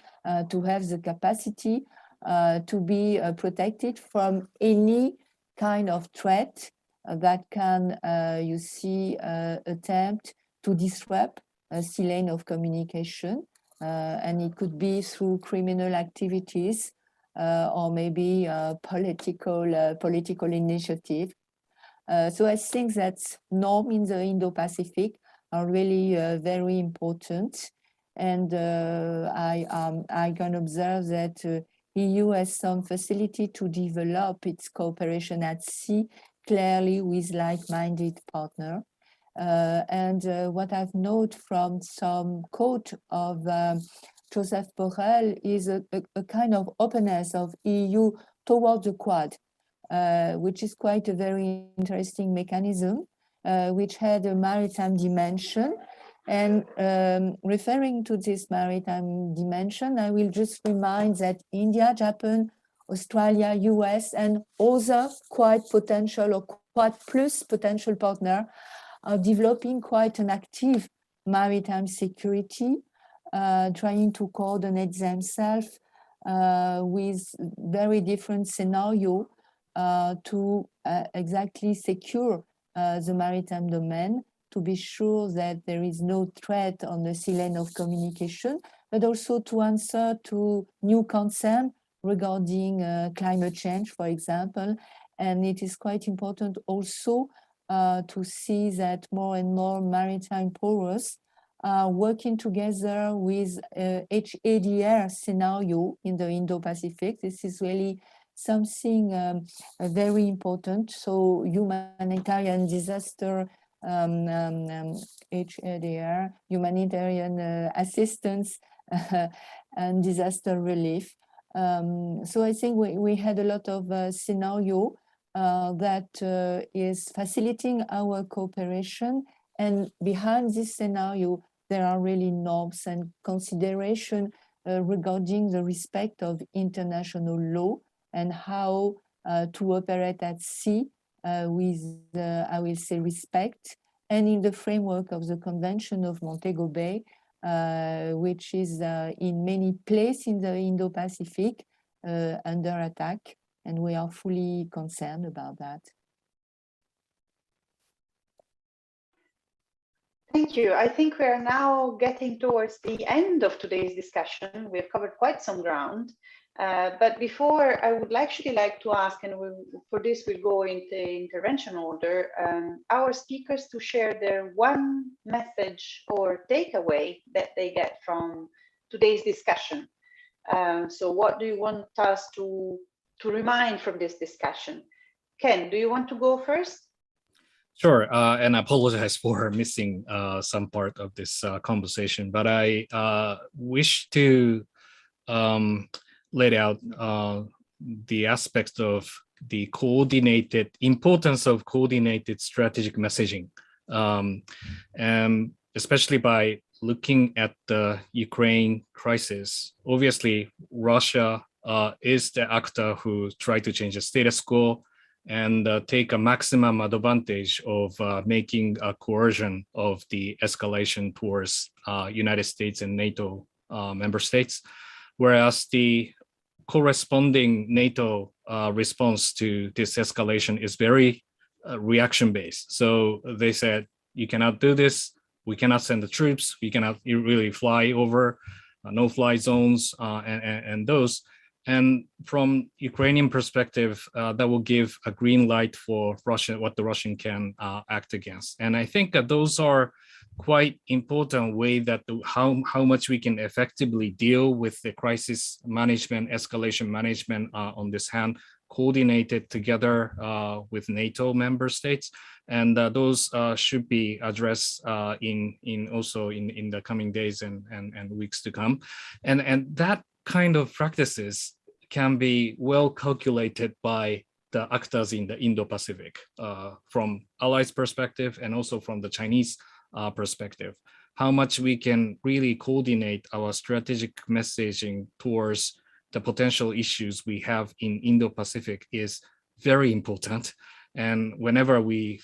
to have the capacity to be protected from any kind of threat that can, you see, attempt to disrupt a sea lane of communication, and it could be through criminal activities or maybe political initiative. So I think that norms in the Indo-Pacific are really very important, and I can observe that EU has some facility to develop its cooperation at sea clearly with like-minded partner. And what I've noted from some quote of Joseph Borrell is a kind of openness of EU towards the Quad, which is quite a very interesting mechanism, which had a maritime dimension. And referring to this maritime dimension, I will just remind that India, Japan, Australia, US, and other Quad potential or Quad plus potential partner are developing quite an active maritime security, trying to coordinate themselves with very different scenarios to exactly secure the maritime domain, to be sure that there is no threat on the sea lane of communication, but also to answer to new concerns regarding climate change, for example. And it is quite important also to see that more and more maritime powers are working together with HADR scenario in the Indo-Pacific. This is really something very important. So humanitarian disaster HADR, humanitarian assistance and disaster relief. So I think we had a lot of scenario that is facilitating our cooperation. And behind this scenario, there are really norms and consideration regarding the respect of international law and how to operate at sea with, I will say, respect, and in the framework of the Convention of Montego Bay, which is in many places in the Indo-Pacific under attack, and we are fully concerned about that. Thank you. I think we are now getting towards the end of today's discussion. We've covered quite some ground. But before, I would actually like to ask, and for this we'll go into intervention order, our speakers to share their one message or takeaway that they get from today's discussion. So what do you want us to remind from this discussion? Ken, do you want to go first? Sure, and I apologize for missing some part of this conversation, but I wish to lay out the aspects of the importance of coordinated strategic messaging, and especially by looking at the Ukraine crisis. Obviously, Russia is the actor who tried to change the status quo and take a maximum advantage of making a coercion of the escalation towards United States and NATO member states, whereas the corresponding NATO response to this escalation is very reaction-based. So they said, you cannot do this, we cannot send the troops, we cannot really fly over, no-fly zones and those. And from Ukrainian perspective, that will give a green light for what the Russian can act against. And I think that those are quite important way that how much we can effectively deal with the crisis management, escalation management on this hand, coordinated together with NATO member states. And those should be addressed also in the coming days and weeks to come. And that kind of practices can be well calculated by the actors in the Indo-Pacific from allies' perspective and also from the Chinese perspective. How much we can really coordinate our strategic messaging towards the potential issues we have in Indo-Pacific is very important. And whenever we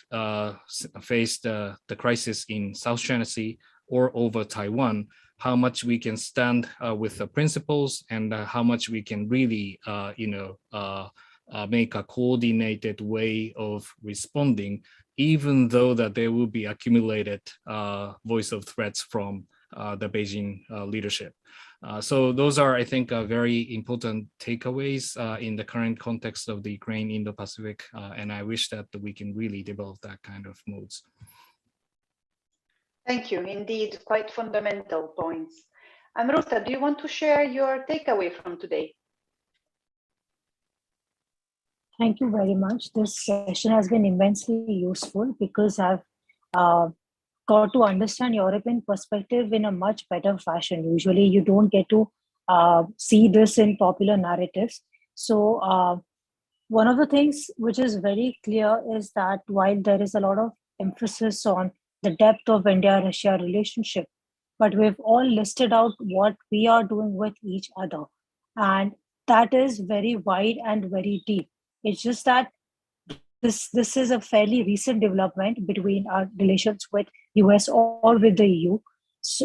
face the crisis in South China Sea or over Taiwan, how much we can stand with the principles and how much we can really, make a coordinated way of responding, even though that there will be accumulated voice of threats from the Beijing leadership. So those are, I think, very important takeaways in the current context of the Ukraine Indo-Pacific, and I wish that we can really develop that kind of modes. Thank you. Indeed, quite fundamental points. Amruta, do you want to share your takeaway from today? Thank you very much. This session has been immensely useful because I've got to understand European perspective in a much better fashion. Usually you don't get to see this in popular narratives. So one of the things which is very clear is that while there is a lot of emphasis on the depth of India-Russia relationship, but we've all listed out what we are doing with each other. And that is very wide and very deep. It's just that this is a fairly recent development between our relations with US or with the EU,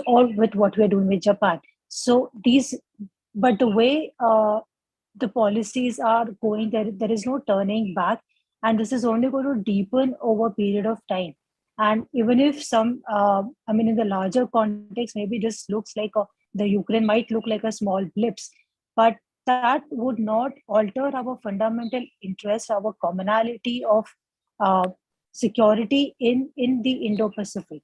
or with what we're doing with Japan. So but the way the policies are going, there is no turning back, and this is only going to deepen over a period of time. And even if some, in the larger context, maybe this looks like the Ukraine might look like a small blips, but that would not alter our fundamental interest, our commonality of security in the Indo-Pacific.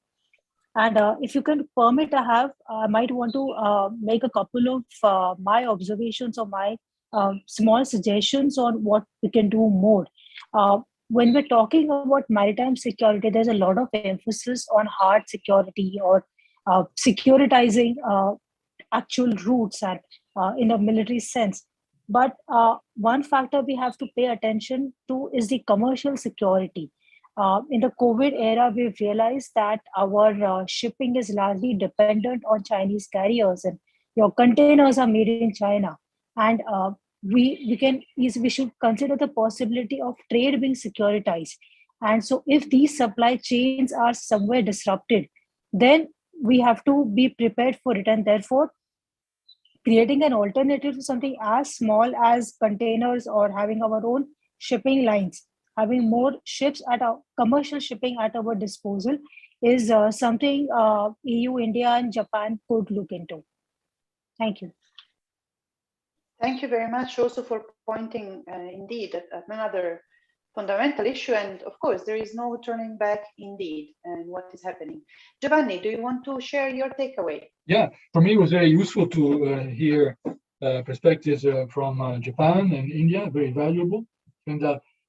And if you can permit, I might want to make a couple of my observations or my small suggestions on what we can do more. when we're talking about maritime security, there's a lot of emphasis on hard security or securitizing actual routes and in a military sense. But one factor we have to pay attention to is the commercial security. In the COVID era, we've realized that our shipping is largely dependent on Chinese carriers, and your containers are made in China. And we should consider the possibility of trade being securitized. And so, if these supply chains are somewhere disrupted, then we have to be prepared for it. And therefore, creating an alternative to something as small as containers or having our own shipping lines, having more ships at our commercial shipping at our disposal is something EU, India, and Japan could look into. Thank you. Thank you very much also for pointing indeed at another fundamental issue. And of course, there is no turning back indeed and what is happening. Giovanni, do you want to share your takeaway? Yeah, for me, it was very useful to hear perspectives from Japan and India, very valuable. And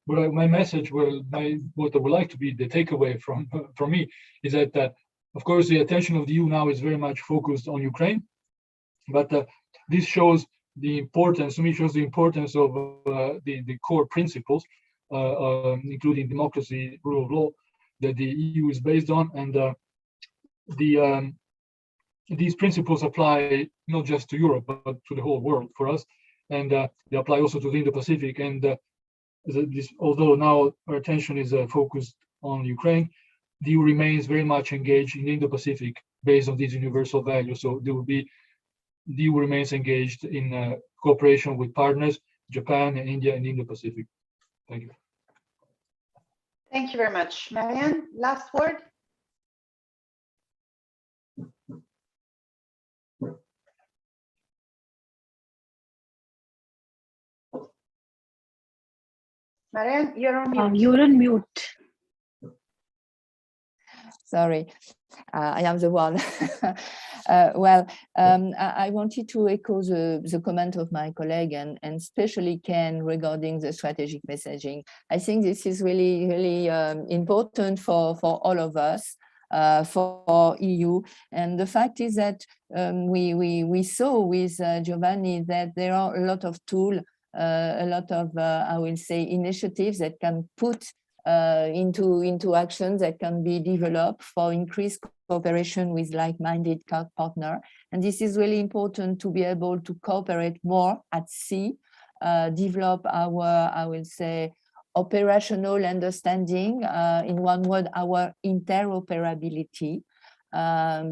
my message, what I would like to be the takeaway from me is that, of course, the attention of the EU now is very much focused on Ukraine, but this shows the importance, to me, shows the importance of the core principles, including democracy, rule of law, that the EU is based on, and these principles apply not just to Europe, but to the whole world for us, and they apply also to the Indo-Pacific. And although now our attention is focused on Ukraine, the EU remains very much engaged in the Indo-Pacific based on these universal values. So the EU remains engaged in cooperation with partners, Japan and India and Indo-Pacific. Thank you. Thank you very much. Marianne, last word. Marianne, you're on mute. You're on mute. Sorry, I am the one. I wanted to echo the comment of my colleague and especially Ken regarding the strategic messaging. I think this is really important for all of us, for EU. And the fact is that we saw with Giovanni that there are a lot of tools, a lot of, I will say, initiatives that can put into action that can be developed for increased cooperation with like-minded partner. And this is really important to be able to cooperate more at sea, develop our, I will say, operational understanding, in one word, our interoperability,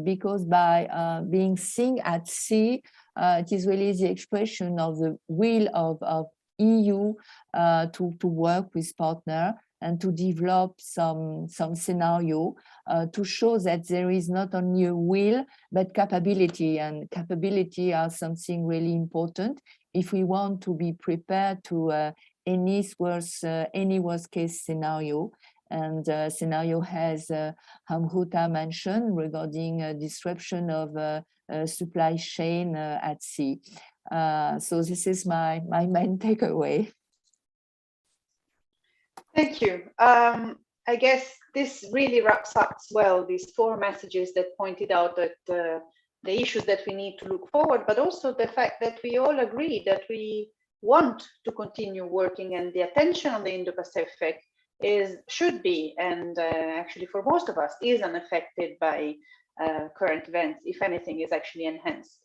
because by being seen at sea, it is really the expression of the will of EU to work with partner and to develop some scenario to show that there is not only a will, but capability, and capability are something really important if we want to be prepared to any worst case scenario. And scenario has Hamruta mentioned regarding disruption of supply chain at sea. So this is my main takeaway. Thank you. I guess this really wraps up well these four messages that pointed out that the issues that we need to look forward, but also the fact that we all agree that we want to continue working, and the attention on the Indo-Pacific should be, and actually for most of us, is unaffected by current events. If anything, is actually enhanced.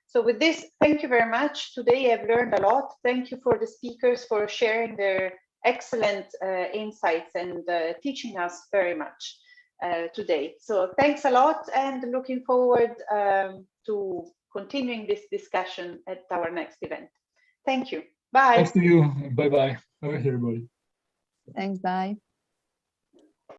So with this, thank you very much. Today I've learned a lot. Thank you for the speakers for sharing their excellent insights and teaching us very much today. So thanks a lot, and looking forward to continuing this discussion at our next event. Thank you. Bye. Thanks to you. Bye-bye. Bye, everybody. Thanks. Bye.